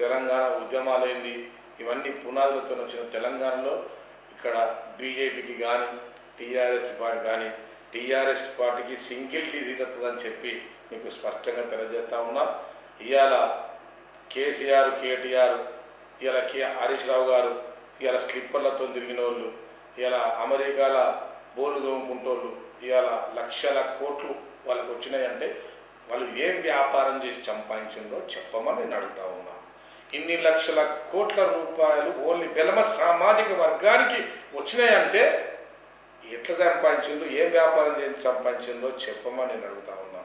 తెలంగాణ ఉద్యమాలేంది, ఇవన్నీ పునాదులతో వచ్చిన తెలంగాణలో ఇక్కడ బీజేపీకి కానీ టీఆర్ఎస్ పార్టీ కానీ, టీఆర్ఎస్ పార్టీకి సింగిల్ డిజిట్ వస్తుందని చెప్పి మీకు స్పష్టంగా తెలియజేస్తా ఉన్నా. ఇవాళ కేసీఆర్, కేటీఆర్, ఇవాళ హరీష్ రావు గారు ఇవాళ స్లిప్పర్లతో తిరిగిన వాళ్ళు, ఇవాళ అమెరికాల బోర్లు దోముకుంటోళ్ళు, ఇవాళ లక్షల కోట్లు వాళ్ళకి వచ్చినాయంటే వాళ్ళు ఏం వ్యాపారం చేసి సంపాదించిందో చెప్పమని నేను అడుగుతా ఉన్నా. ఇన్ని లక్షల కోట్ల రూపాయలు ఓన్లీ వెలమ సామాజిక వర్గానికి వచ్చినాయంటే ఎట్లా సంపాదించిందో, ఏం వ్యాపారం చేసి సంపాదించిందో చెప్పమని నేను అడుగుతా ఉన్నా.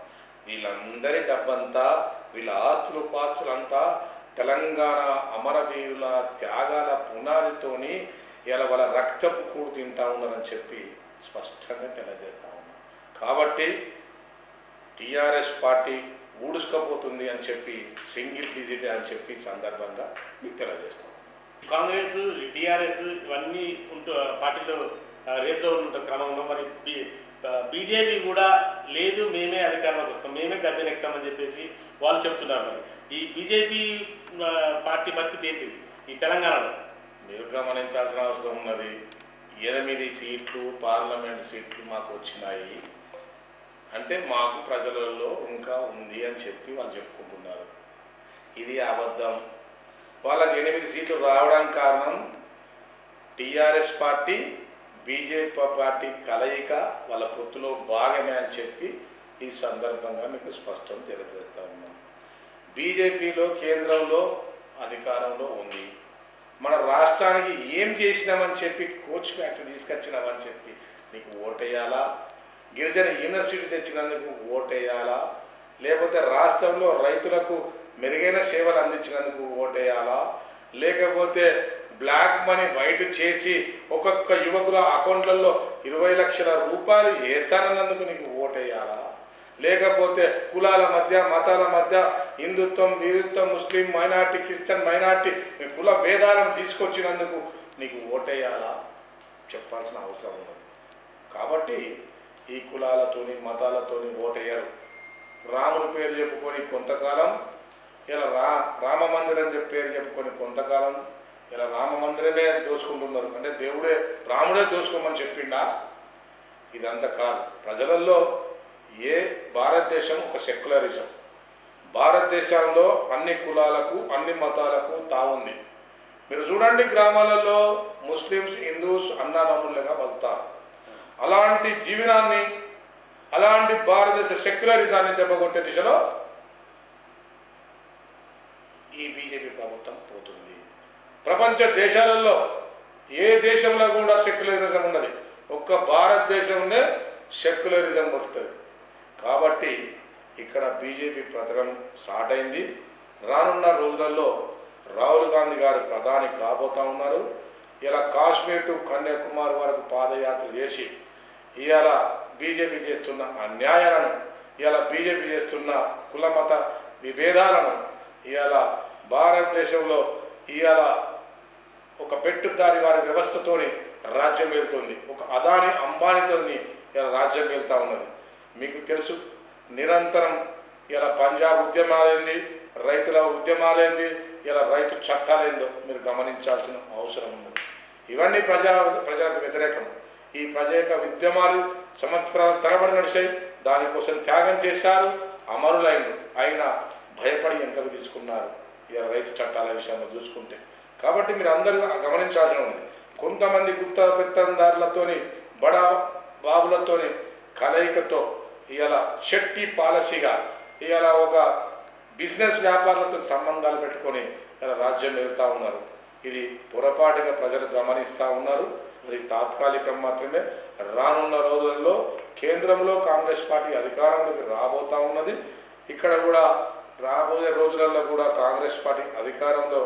వీళ్ళందరి డబ్బంతా, వీళ్ళ ఆస్తులు పాస్తులంతా తెలంగాణ అమరవీరుల త్యాగాల పునాదితోని ఇలా వాళ్ళ రక్తపు కూడు తింటా ఉన్నారని చెప్పి స్పష్టంగా తెలియజేస్తా ఉన్నా. కాబట్టి టీఆర్ఎస్ పార్టీ ఊడుసుకపోతుంది అని చెప్పి, సింగిల్ డిజిట్ అని చెప్పి సందర్భంగా మీకు తెలియజేస్తాం. కాంగ్రెస్, టీఆర్ఎస్ ఇవన్నీ పార్టీలో రేసులో ఉన్న క్రమంలో మరి బీజేపీ కూడా లేదు, మేమే అధికారంలోకి వస్తాం, మేమే గద్దెనెక్తామని చెప్పేసి వాళ్ళు చెప్తున్నారు. మరి ఈ బీజేపీ పార్టీ పరిస్థితి ఏంటి ఈ తెలంగాణలో? మీరు గమనించాల్సిన అవసరం ఉన్నది. 8 సీట్లు పార్లమెంట్ సీట్లు మాకు వచ్చినాయి అంటే మాకు ప్రజలలో ఇంకా ఉంది అని చెప్పి వాళ్ళు చెప్పుకుంటున్నారు. ఇది అబద్ధం. వాళ్ళకి 8 సీట్లు రావడానికి కారణం టీఆర్ఎస్ పార్టీ, బీజేపీ పార్టీ కలయిక, వాళ్ళ పొత్తులో భాగమే అని చెప్పి ఈ సందర్భంగా మీకు స్పష్టం తెలియజేస్తా ఉన్నాం. బీజేపీలో కేంద్రంలో అధికారంలో ఉంది. మన రాష్ట్రానికి ఏం చేసినామని చెప్పి కోచ్ ఫ్యాక్టరీ తీసుకొచ్చినామని చెప్పి నీకు ఓటేయాలా? గిరిజన యూనివర్సిటీ తెచ్చినందుకు ఓటేయాలా? లేకపోతే రాష్ట్రంలో రైతులకు మెరుగైన సేవలు అందించినందుకు ఓటేయాలా? లేకపోతే బ్లాక్ మనీ వైట్ చేసి ఒక్కొక్క యువకుల అకౌంట్లలో 20 లక్షల రూపాయలు వేస్తానన్నందుకు నీకు ఓటేయాలా? లేకపోతే కులాల మధ్య, మతాల మధ్య, హిందుత్వం, విరుత్వం, ముస్లిం మైనార్టీ, క్రిస్టియన్ మైనార్టీ కుల భేదాలను తీసుకొచ్చినందుకు నీకు ఓటేయాలా చెప్పాల్సిన అవసరం ఉన్నది. కాబట్టి ఈ కులాలతోని మతాలతోని ఓటేయరు. రాముని పేరు చెప్పుకొని కొంతకాలం, ఇలా రామ మందిరం పేరు చెప్పుకొని కొంతకాలం ఇలా రామ మందిరమే దోచుకుంటున్నారు. అంటే దేవుడే, రాముడే దోచుకోమని చెప్పిండా? ఇదంతా కాదు. ప్రజలలో భారతదేశం ఒక సెక్యులరిజం. భారతదేశంలో అన్ని కులాలకు, అన్ని మతాలకు తావుంది. మీరు చూడండి, గ్రామాలలో ముస్లిమ్స్, హిందూస్ అన్నాదమ్ములుగా బతుకుతారు. అలాంటి జీవనాన్ని, అలాంటి భారతదేశ సెక్యులరిజాన్ని దెబ్బకొట్టే దిశలో ఈ బీజేపీ ప్రభుత్వం పోతుంది. ప్రపంచ దేశాలలో ఏ దేశంలో కూడా సెక్యులరిజం ఉన్నది, ఒక్క భారతదేశంలో సెక్యులరిజం వస్తుంది. కాబట్టి ఇక్కడ బీజేపీ పథకం స్టార్ట్ అయింది. రానున్న రోజులలో రాహుల్ గాంధీ గారు ప్రధాని కాబోతా ఉన్నారు. ఇలా కాశ్మీర్ టు కన్యాకుమారి వరకు పాదయాత్ర చేసి ఇవాళ బీజేపీ చేస్తున్న అన్యాయాలను, ఇవాళ బీజేపీ చేస్తున్న కులమత విభేదాలను, ఇవాళ భారతదేశంలో ఇవాళ ఒక పెట్టుదారి వారి వ్యవస్థతోని రాజ్యం వెళ్తుంది, ఒక అదాని అంబానీతోని ఇలా రాజ్యం వెళ్తూ ఉన్నది. మీకు తెలుసు నిరంతరం ఇలా పంజాబ్ ఉద్యమాలేంది, రైతుల ఉద్యమాలేంది, ఇలా రైతు చట్టాలేందో మీరు గమనించాల్సిన అవసరం ఉంది. ఇవన్నీ ప్రజలకు వ్యతిరేకం. ఈ ప్రజాక ఉద్యమాలు సంవత్సరాల తరబడి నడిచాయి, దానికోసం త్యాగం చేశారు, అమరులైన అయినా భయపడి వెనకకు తీసుకున్నారు ఇలా రైతు చట్టాల విషయంలో చూసుకుంటే. కాబట్టి మీరు అందరూ గమనించాల్సిన ఉంది. కొంతమంది గుప్త పెత్తందారులతోని బడా బాబులతోని కలయికతో ఇలా షెట్టి పాలసీగా ఇలా ఒక బిజినెస్ వ్యాపారులతో సంబంధాలు పెట్టుకొని ఇలా రాజ్యం వెళ్తూ ఉన్నారు. ఇది పొరపాటుగా ప్రజలు గమనిస్తూ ఉన్నారు. అది తాత్కాలికం మాత్రమే. రానున్న రోజుల్లో కేంద్రంలో కాంగ్రెస్ పార్టీ అధికారంలోకి రాబోతూ ఉన్నది. ఇక్కడ కూడా రాబోయే రోజులలో కూడా కాంగ్రెస్ పార్టీ అధికారంలో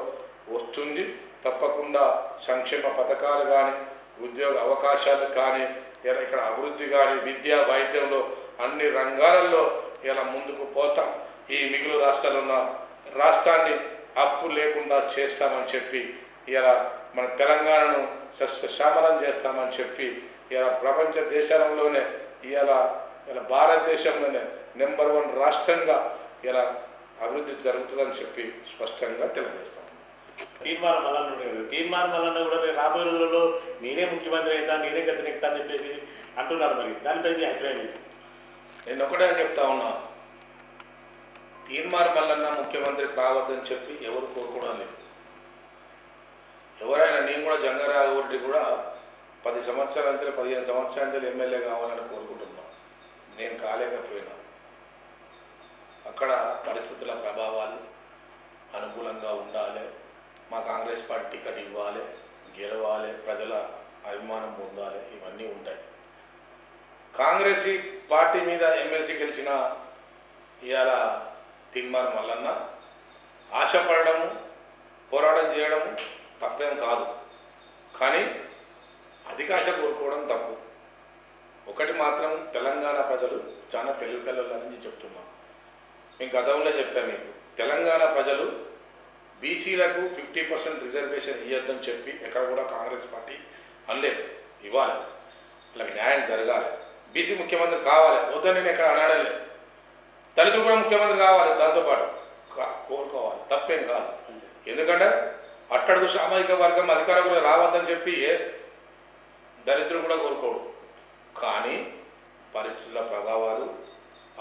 వస్తుంది. తప్పకుండా సంక్షేమ పథకాలు కానీ, ఉద్యోగ అవకాశాలు కానీ, ఇక్కడ అభివృద్ధి కానీ, విద్యా వైద్యంలో అన్ని రంగాలలో ఇలా ముందుకు పోతాం. ఈ మిగులు రాష్ట్రాలు ఉన్న రాష్ట్రాన్ని అప్పు లేకుండా చేస్తామని చెప్పి ఇలా మన తెలంగాణను సస్యశ్యామలం చేస్తామని చెప్పి ఇలా ప్రపంచ దేశాలలోనే ఇలా భారతదేశంలోనే నెంబర్ 1 రాష్ట్రంగా ఇలా అభివృద్ధి జరుగుతుందని చెప్పి స్పష్టంగా తెలియజేస్తాం. తీర్మానం మల్లన్న తీర్మానం మల్లన్న కూడా రాబోయే రోజుల్లో నేనే ముఖ్యమంత్రి అవుతా, నేనే గద్దెనెక్తా అని చెప్పేసి అంటున్నారు. మరి దానిపై మీ అభిప్రాయం ఏంటి? నేను ఒకటే చెప్తా ఉన్నా, తీర్మానం మల్లన్న ముఖ్యమంత్రి కావద్దని చెప్పి ఎవరు కోరుకోవడం లేదు. ఎవరైనా, నేను కూడా జంగారావురెడ్డి కూడా 10 సంవత్సరాల నుంచి 15 సంవత్సరాల నుంచి ఎమ్మెల్యే కావాలని కోరుకుంటున్నాను. నేను కాలేకపోయినా అక్కడ పరిస్థితుల ప్రభావాలు అనుకూలంగా ఉండాలి, మా కాంగ్రెస్ పార్టీ టికెట్ ఇవ్వాలి, గెలవాలి, ప్రజల అభిమానం పొందాలి, ఇవన్నీ ఉంటాయి. కాంగ్రెస్ పార్టీ మీద ఎమ్మెల్సీ గెలిచిన ఇవాళ తీర్మానం మల్లన్న ఆశపడము, పోరాటం చేయడము తప్పేం కాదు. కానీ అధికాశ కోరుకోవడం తప్పు. ఒకటి మాత్రం తెలంగాణ ప్రజలు చాలా తెలివికల్లని చెప్తున్నాం. నేను గతంలో చెప్పాను మీకు, తెలంగాణ ప్రజలు బీసీలకు 50% రిజర్వేషన్ ఇవ్వద్దని చెప్పి ఎక్కడ కూడా కాంగ్రెస్ పార్టీ అనలేదు. ఇవ్వాలి, వాళ్ళకి న్యాయం జరగాలి, బీసీ ముఖ్యమంత్రి కావాలి, వద్దని నేను ఎక్కడ అనడలేదు. దళితులు కూడా ముఖ్యమంత్రి కావాలి, దాంతోపాటు కోరుకోవాలి, తప్పేం కాదు. ఎందుకంటే అట్టడుగు సామాజిక వర్గం అధికారంలో రావద్దని చెప్పి దళితులు కూడా కోరుకోడు. కానీ పరిస్థితుల ప్రభావాలు,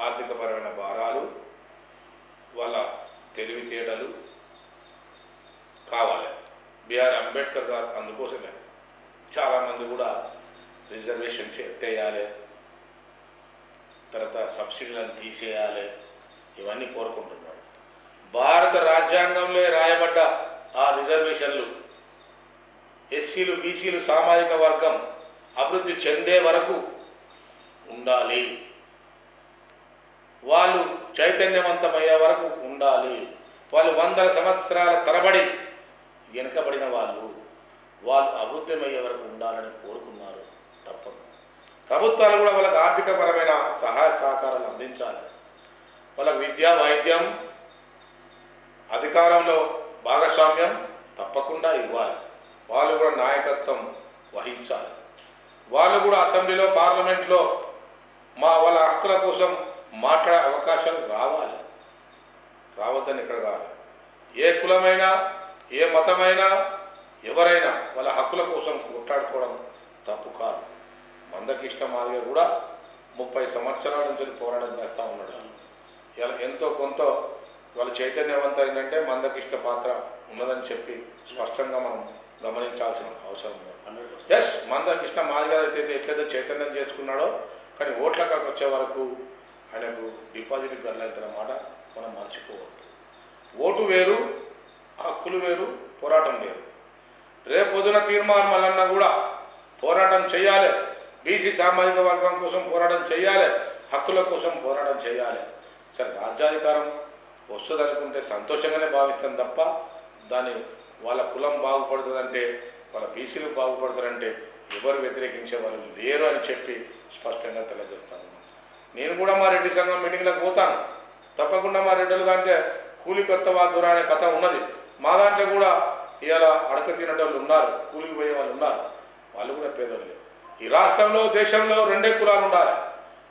ఆర్థికపరమైన భారాలు, వాళ్ళ తెలివితేటలు కావాలి. బిఆర్ అంబేద్కర్ గారు అందుకోసమే చాలామంది కూడా రిజర్వేషన్స్ ఎత్తేయాలి, తర్వాత సబ్సిడీలను తీసేయాలి, ఇవన్నీ కోరుకుంటున్నాడు. భారత రాజ్యాంగంలో రాయబడ్డ ఆ రిజర్వేషన్లు ఎస్సీలు, బీసీలు సామాజిక వర్గం అభివృద్ధి చెందే వరకు ఉండాలి, వాళ్ళు చైతన్యవంతమయ్యే వరకు ఉండాలి. వాళ్ళు 100 సంవత్సరాల తరబడి వెనుకబడిన వాళ్ళు అభివృద్ధిమయ్యే వరకు ఉండాలని కోరుకున్నారు. తప్పదు. ప్రభుత్వాలు కూడా వాళ్ళకి ఆర్థికపరమైన సహాయ సహకారాలు అందించాలి. వాళ్ళకి విద్యా, వైద్యం, అధికారంలో భాగస్వామ్యం తప్పకుండా ఇవ్వాలి. వాళ్ళు కూడా నాయకత్వం వహించాలి. వాళ్ళు కూడా అసెంబ్లీలో, పార్లమెంట్లో వాళ్ళ హక్కుల కోసం మాట్లాడే అవకాశాలు రావాలి. రావద్దని ఇక్కడ కావాలి. ఏ కులమైనా, ఏ మతమైనా, ఎవరైనా వాళ్ళ హక్కుల కోసం కొట్లాడుకోవడం తప్పు కాదు. మందకృష్ణ మాదిగ కూడా 30 సంవత్సరాల నుంచి పోరాటం చేస్తూ ఉన్నాడు. ఇలా ఎంతో కొంత వాళ్ళు చైతన్యవంతమైందంటే మందకృష్ణ పాత్ర ఉన్నదని చెప్పి స్పష్టంగా మనం గమనించాల్సిన అవసరం ఉంది. ఎస్, మందకృష్ణ మాదిగ అయితే ఎట్లయితే చైతన్యం చేసుకున్నాడో, కానీ ఓట్ల కాడికి వచ్చే వరకు ఆయనకు డిపాజిట్ గర్లైతున్న మాట మనం మర్చిపోవద్దు. ఓటు వేరు, హక్కులు వేరు, పోరాటం వేరు. రేపు పొద్దున తీర్మానం మల్లన్న కూడా పోరాటం చేయాలి, బీసీ సామాజిక వర్గం కోసం పోరాటం చేయాలి, హక్కుల కోసం పోరాటం చేయాలి. సరే, రాజ్యాధికారం వస్తుంది అనుకుంటే సంతోషంగానే భావిస్తాం తప్ప దాన్ని వాళ్ళ కులం బాగుపడుతుందంటే, వాళ్ళ బీసీలు బాగుపడతారంటే ఎవరు వ్యతిరేకించే వాళ్ళు లేరు అని చెప్పి స్పష్టంగా తెలియజేస్తాను. నేను కూడా మా రెడ్డి సంఘం మీటింగ్లకు పోతాను. తప్పకుండా మా రెడ్డిలు అంటే కూలి కొత్త వాదురా అనే కథ ఉన్నది. మా దాంట్లో కూడా ఇవాళ అడక తినటోళ్ళు ఉన్నారు, కూలికి పోయే వాళ్ళు ఉన్నారు, వాళ్ళు కూడా పేదోళ్ళు. ఈ రాష్ట్రంలో దేశంలో రెండే కులాలు ఉండాలి,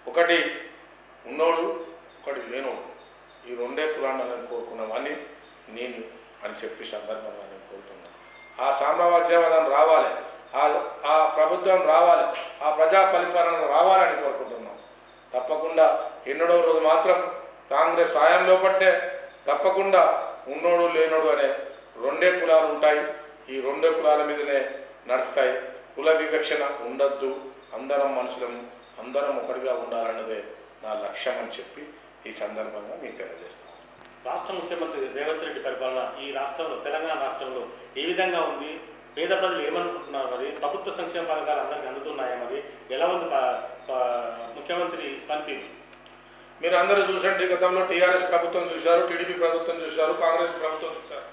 ఒకటి ఉన్నోడు, ఒకటి లేనోడు. ఈ రెండే కులాలను కోరుకున్నామని నేను అని చెప్పి సందర్భంగా నేను కోరుతున్నాను. ఆ సామ్రాజ్యవాదం రావాలి, ఆ ప్రభుత్వం రావాలి, ఆ ప్రజా పరిపాలన రావాలని కోరుకుంటున్నాం. తప్పకుండా ఎన్నడో రోజు మాత్రం కాంగ్రెస్ సాయంలో పట్టే తప్పకుండా ఉన్నోడు లేనోడు అనే రెండే కులాలు ఉంటాయి. ఈ రెండే కులాల మీదనే నడుస్తాయి. కుల వివక్షణ ఉండద్దు, అందరం మనుషులము, అందరం ఒకటిగా ఉండాలన్నదే నా లక్ష్యం అని చెప్పి ఈ సందర్భంగా మీకు తెలియజేస్తాను. రాష్ట్ర ముఖ్యమంత్రి రేవంత్ రెడ్డి పరిపాలన ఈ రాష్ట్రంలో, తెలంగాణ రాష్ట్రంలో ఏ విధంగా ఉంది? పేద ప్రజలు ఏమనుకుంటున్నారు? మరి ప్రభుత్వ సంక్షేమ పథకాలు అందరికీ అందుతున్నాయా? మరి ఎలా ఉంది ముఖ్యమంత్రి పనితీరు? మీరు అందరూ చూసండి, గతంలో టీఆర్ఎస్ ప్రభుత్వం చూశారు, టీడీపీ ప్రభుత్వం చూశారు, కాంగ్రెస్ ప్రభుత్వం చూశారు.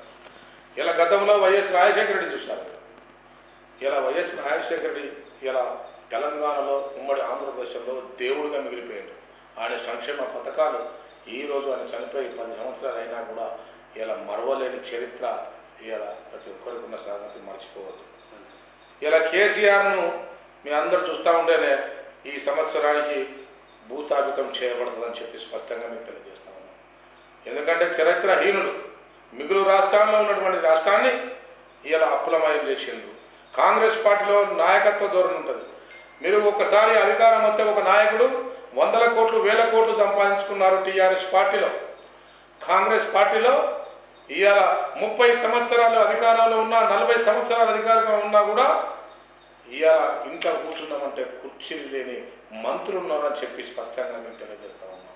ఇలా గతంలో వైఎస్ రాజశేఖర రెడ్డి చూశారు. ఇలా వైఎస్ రాజశేఖర రెడ్డి ఇలా తెలంగాణలో ఉమ్మడి ఆంధ్రప్రదేశ్లో దేవుడిగా మిగిలిపోయాడు. ఆయన సంక్షేమ పథకాలు ఈరోజు ఆయన చనిపోయి 10 సంవత్సరాలు అయినా కూడా ఇలా మరవలేని చరిత్ర ఇలా ప్రతి ఒక్కరికి ఉన్న సంగతి మర్చిపోవద్దు. ఇలా కేసీఆర్ను మీ అందరూ చూస్తూ ఉంటేనే ఈ సంవత్సరానికి భూస్థాపితం చేయబడుతుందని చెప్పి స్పష్టంగా మీకు తెలియజేస్తా ఉన్నాను. ఎందుకంటే చరిత్రహీనులు మిగులు రాష్ట్రాల్లో ఉన్నటువంటి రాష్ట్రాన్ని ఇలా అప్పులమయం చేసిండు. కాంగ్రెస్ పార్టీలో నాయకత్వ ధోరణి ఉంటుంది. మీరు ఒక్కసారి అధికారం వస్తే ఒక నాయకుడు 100 కోట్లు 1000 కోట్లు సంపాదించుకున్నారు టీఆర్ఎస్ పార్టీలో. కాంగ్రెస్ పార్టీలో ఇవాళ 30 సంవత్సరాలు అధికారంలో ఉన్నా, 40 సంవత్సరాలు అధికారంలో ఉన్నా కూడా ఇవాళ ఇంట్లో కూర్చున్నామంటే కుర్చీలు లేని మంత్రులు ఉన్నారని చెప్పి స్పష్టంగా మేము తెలియజేస్తా ఉన్నాం.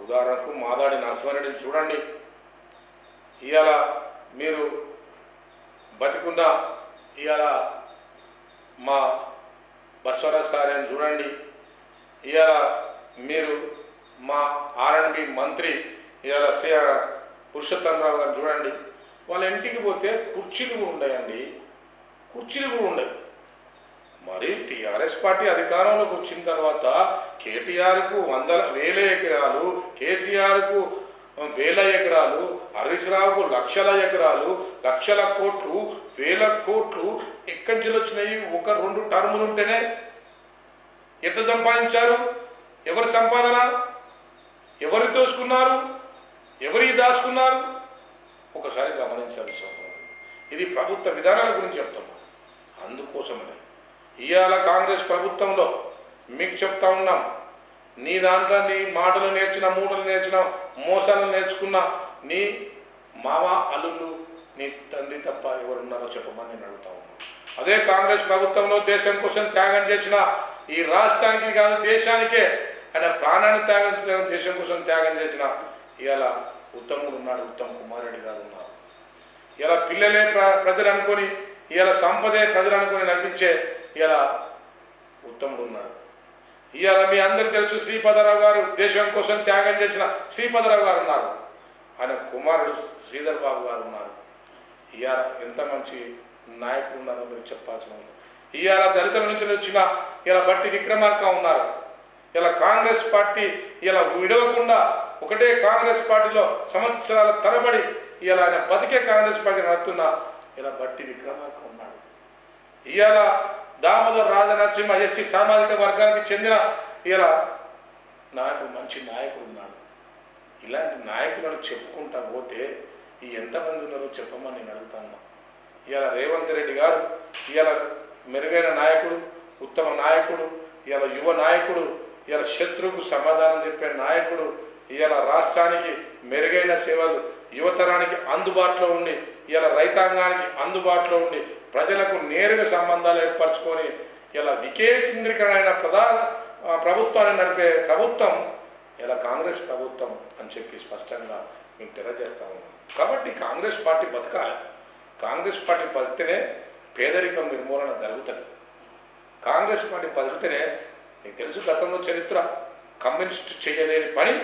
ఉదాహరణకు మాదాడి నరసింహారెడ్డిని చూడండి, ఇవాళ మీరు బతికున్న ఇవాళ మా బస్వరాజ్ సార్ని చూడండి, ఇవాళ మీరు మా ఆర్ఎండ్బి మంత్రి ఇవాళ పురుషోత్తమరావు గారు చూడండి. వాళ్ళ ఇంటికి పోతే కుర్చీలు కూడా ఉన్నాయండి, కుర్చీలు కూడా ఉన్నాయి. మరి టీఆర్ఎస్ పార్టీ అధికారంలోకి వచ్చిన తర్వాత కేటీఆర్కు 100,000 ఎకరాలు, కేసీఆర్కు 1000 ఎకరాలు, హరీష్ రావుకు లక్షల ఎకరాలు, లక్షల కోట్లు, 1000 కోట్లు ఎక్కడి నుంచి వచ్చినాయి? 1-2 టర్ములు ఉంటేనే ఎట్లా సంపాదించారు? ఎవరి సంపాదన? ఎవరు దోచుకున్నారు? ఎవరి దాచుకున్నారు? ఒకసారి గమనించాల్సిన అవసరం. ఇది ప్రభుత్వ విధానాల గురించి చెప్తున్నాం. అందుకోసమని ఇవాళ కాంగ్రెస్ ప్రభుత్వంలో మీకు చెప్తా ఉన్నాం, నీ దాంట్లో నీ మాటలు నేర్చిన, మూటలు నేర్చిన, మోసాలు నేర్చుకున్న నీ మామ అల్లుళ్ళు నీ తండ్రి తప్ప ఎవరున్నారో చెప్పమని నేను అడుగుతా ఉన్నాను. అదే కాంగ్రెస్ ప్రభుత్వంలో దేశం కోసం త్యాగం చేసిన, ఈ రాష్ట్రానికి కాదు దేశానికే ఆయన ప్రాణాన్ని త్యాగం దేశం కోసం త్యాగం చేసిన ఇవాళ ఉత్తముడు ఉన్నాడు, ఉత్తమ్ కుమార్ రెడ్డి గారు ఉన్నారు. ఇలా పిల్లలే ప్రజలు అనుకొని, ఇలా సంపదే ప్రజలు అనుకొని నడిపించే ఇలా ఉత్తముడు ఉన్నాడు. ఇవాళ మీ అందరికీ తెలుసు, శ్రీపదరావు గారు దేశం కోసం త్యాగం చేసిన శ్రీపదరావు గారు ఉన్నారు. ఆయన కుమారుడు శ్రీధర్ బాబు గారు ఉన్నారు. ఇవాళ ఎంత మంచి నాయకులు ఉన్నారో మీరు చెప్పాల్సిన. ఇవాళ దళితుల నుంచి వచ్చిన ఇలా బట్టి విక్రమార్క ఉన్నారు. ఇలా కాంగ్రెస్ పార్టీ ఇలా విడవకుండా ఒకటే కాంగ్రెస్ పార్టీలో సంవత్సరాల తరబడి ఇలా ఆయన బతికే కాంగ్రెస్ పార్టీ నడుతున్న ఇలా బట్టి విక్రమార్క ఉన్నాడు. ఇవాళ దామోదర్ రాజనరసింహ ఎస్సీ సామాజిక వర్గానికి చెందిన ఇలా నాయకుడు, మంచి నాయకుడు ఉన్నాడు. ఇలాంటి నాయకులను చెప్పుకుంటా పోతే ఈ ఎంతమంది ఉన్నారో చెప్పమని నేను అడుగుతాను. ఇవాళ రేవంత్ రెడ్డి గారు ఇవాళ మెరుగైన నాయకుడు, ఉత్తమ నాయకుడు, ఇవాళ యువ నాయకుడు, ఇవాళ శత్రువుకు సమాధానం చెప్పే నాయకుడు, ఇవాళ రాష్ట్రానికి మెరుగైన సేవలు యువతరానికి అందుబాటులో ఉండి, ఇవాళ రైతాంగానికి అందుబాటులో ఉండి, ప్రజలకు నేరుగా సంబంధాలు ఏర్పరచుకొని ఇలా వికేంద్రీకరణ ప్రధాన ప్రభుత్వాన్ని నడిపే ప్రభుత్వం ఇలా కాంగ్రెస్ ప్రభుత్వం అని చెప్పి స్పష్టంగా మేము తెలియజేస్తా ఉన్నాం. కాబట్టి కాంగ్రెస్ పార్టీ బతకాలి. కాంగ్రెస్ పార్టీ బతికితేనే పేదరికం నిర్మూలన జరుగుతుంది. కాంగ్రెస్ పార్టీ బతికితేనే, మీకు తెలుసు గతంలో చరిత్ర, కమ్యూనిస్ట్ చేయలేని పని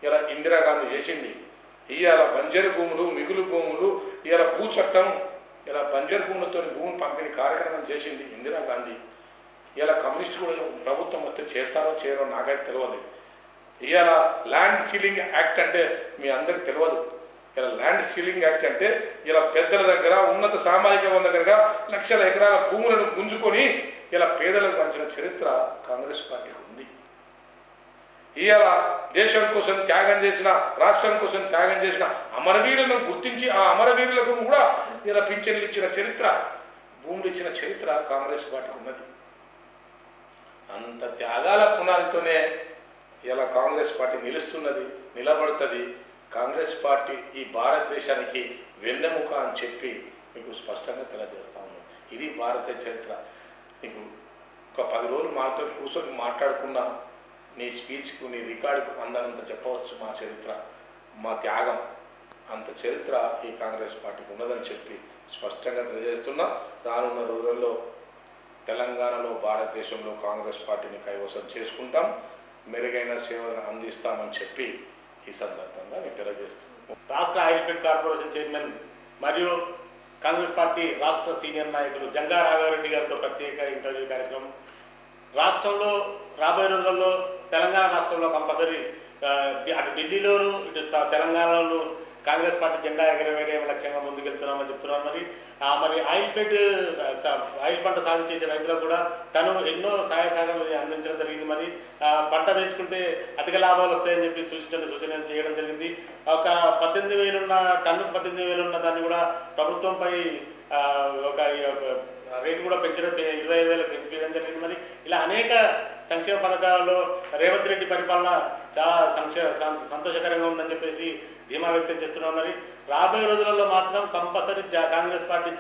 ఇలా ఇందిరాగాంధీ చేసింది. ఇవాళ బంజరు భూములు, మిగులు భూములు, ఇవాళ భూ చట్టం, ఇలా బంజరు భూములతో భూమి పంపిణీ కార్యక్రమం చేసింది ఇందిరాగాంధీ. ఇలా కమ్యూనిస్ట్ కూడా ప్రభుత్వం వస్తే చేస్తారో చేయరో నాకైతే తెలియదు. ఇవాళ ల్యాండ్ సీలింగ్ యాక్ట్ అంటే మీ అందరికి తెలియదు. ఇలా ల్యాండ్ సీలింగ్ యాక్ట్ అంటే ఇలా పెద్దల దగ్గర ఉన్నత సామాజిక వర్గం దగ్గర లక్షల ఎకరాల భూములను గుంజుకొని ఇలా పేదలకు పంచిన చరిత్ర కాంగ్రెస్ పార్టీకి ఉంది. ఇవాళ దేశం కోసం త్యాగం చేసిన, రాష్ట్రం కోసం త్యాగం చేసిన అమరవీరులను గుర్తించి ఆ అమరవీరులకు కూడా ఇలా పింఛన్లు ఇచ్చిన చరిత్ర, భూములు ఇచ్చిన చరిత్ర కాంగ్రెస్ పార్టీకి ఉన్నది. అంత త్యాగాల పునాదితోనే ఇలా కాంగ్రెస్ పార్టీ నిలుస్తున్నది, నిలబడుతుంది. కాంగ్రెస్ పార్టీ ఈ భారతదేశానికి వెన్నెముక అని చెప్పి మీకు స్పష్టంగా తెలియజేస్తా ఉన్నాం. ఇది భారతీయ చరిత్ర. నీకు ఒక 10 రోజులు కూర్చొని మాట్లాడుకున్నా నీ స్పీచ్కు, నీ రికార్డుకు అందనంత చెప్పవచ్చు మా చరిత్ర, మా త్యాగం. అంత చరిత్ర ఈ కాంగ్రెస్ పార్టీకి ఉన్నదని చెప్పి స్పష్టంగా తెలియజేస్తున్నా. రానున్న రోజుల్లో తెలంగాణలో, భారతదేశంలో కాంగ్రెస్ పార్టీని కైవసం చేసుకుంటాం, మెరుగైన సేవలను అందిస్తామని చెప్పి ఈ సందర్భంగా నేను తెలియజేస్తున్నాను. రాష్ట్ర ఆయిల్ ఫెడ్ కార్పొరేషన్ చైర్మన్ మరియు కాంగ్రెస్ పార్టీ రాష్ట్ర సీనియర్ నాయకులు జంగా రాఘవరెడ్డి గారితో ప్రత్యేక ఇంటర్వ్యూ కార్యక్రమం. రాష్ట్రంలో రాబోయే రోజుల్లో తెలంగాణ రాష్ట్రంలో కంపల్సరీ అటు ఢిల్లీలోను ఇటు తెలంగాణలో కాంగ్రెస్ పార్టీ జెండా ఎగరవేయడం లక్ష్యంగా ముందుకెళ్తున్నామని చెప్తున్నారు. మరి ఆయిల్ పంట సాగు చేసే రైతులకు కూడా తను ఎన్నో సహాయ సహకారాలు అందించడం జరిగింది. మరి పంట వేసుకుంటే అధిక లాభాలు వస్తాయని చెప్పి సూచన చేయడం జరిగింది. ఒక 18,000 ఉన్న టన్నుకు 18,000 ఉన్న దాన్ని కూడా ప్రభుత్వంపై ఒక రేటు కూడా పెంచడం 25,000 పెంచడం జరిగింది. మరి ఇలా అనేక సంక్షేమ పథకాలలో రేవంత్ రెడ్డి పరిపాలన చాలా సంతోషకరంగా ఉందని చెప్పేసి ధీమా వ్యక్తం చేస్తున్నాం. మరి రాబోయే రోజులలో మాత్రం కంపల్సరీ కాంగ్రెస్ పార్టీ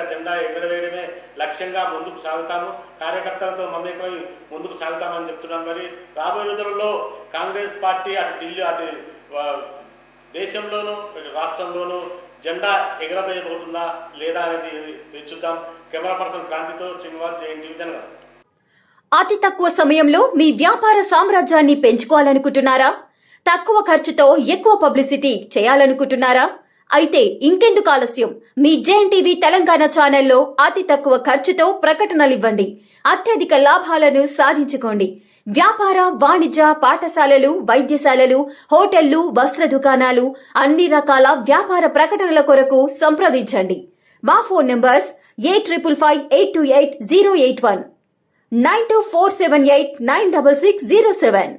జెండా ఎగరవేయడమే లక్ష్యంగా ముందుకు సాగుతాము, కార్యకర్తలతో మమేకమై ముందుకు సాగుతామని చెప్తున్నాం. మరి రాబోయే రోజులలో కాంగ్రెస్ పార్టీ అటు ఢిల్లీ అటు దేశంలోనూ రాష్ట్రంలోనూ జెండా ఎగరవేయబోతుందా లేదా అనేది చూద్దాం. కెమెరా పర్సన్ క్రాంతితో శ్రీనివాస్, జేఎన్టీవీ జనగాం. అతి తక్కువ సమయంలో మీ వ్యాపార సామ్రాజ్యాన్ని పెంచుకోవాలనుకుంటున్నారా? తక్కువ ఖర్చుతో ఎక్కువ పబ్లిసిటీ చేయాలనుకుంటున్నారా? అయితే ఇంకెందుకు ఆలస్యం? మీ జేఎన్టీవీ తెలంగాణ ఛానల్లో అతి తక్కువ ఖర్చుతో ప్రకటనలివ్వండి, అత్యధిక లాభాలను సాధించుకోండి. వ్యాపార, వాణిజ్య, పాఠశాలలు, వైద్యశాలలు, హోటళ్లు, వస్త్ర దుకాణాలు, అన్ని రకాల వ్యాపార ప్రకటనల కొరకు సంప్రదించండి. మా ఫోన్ నంబర్స్ 8558280881 9247896607.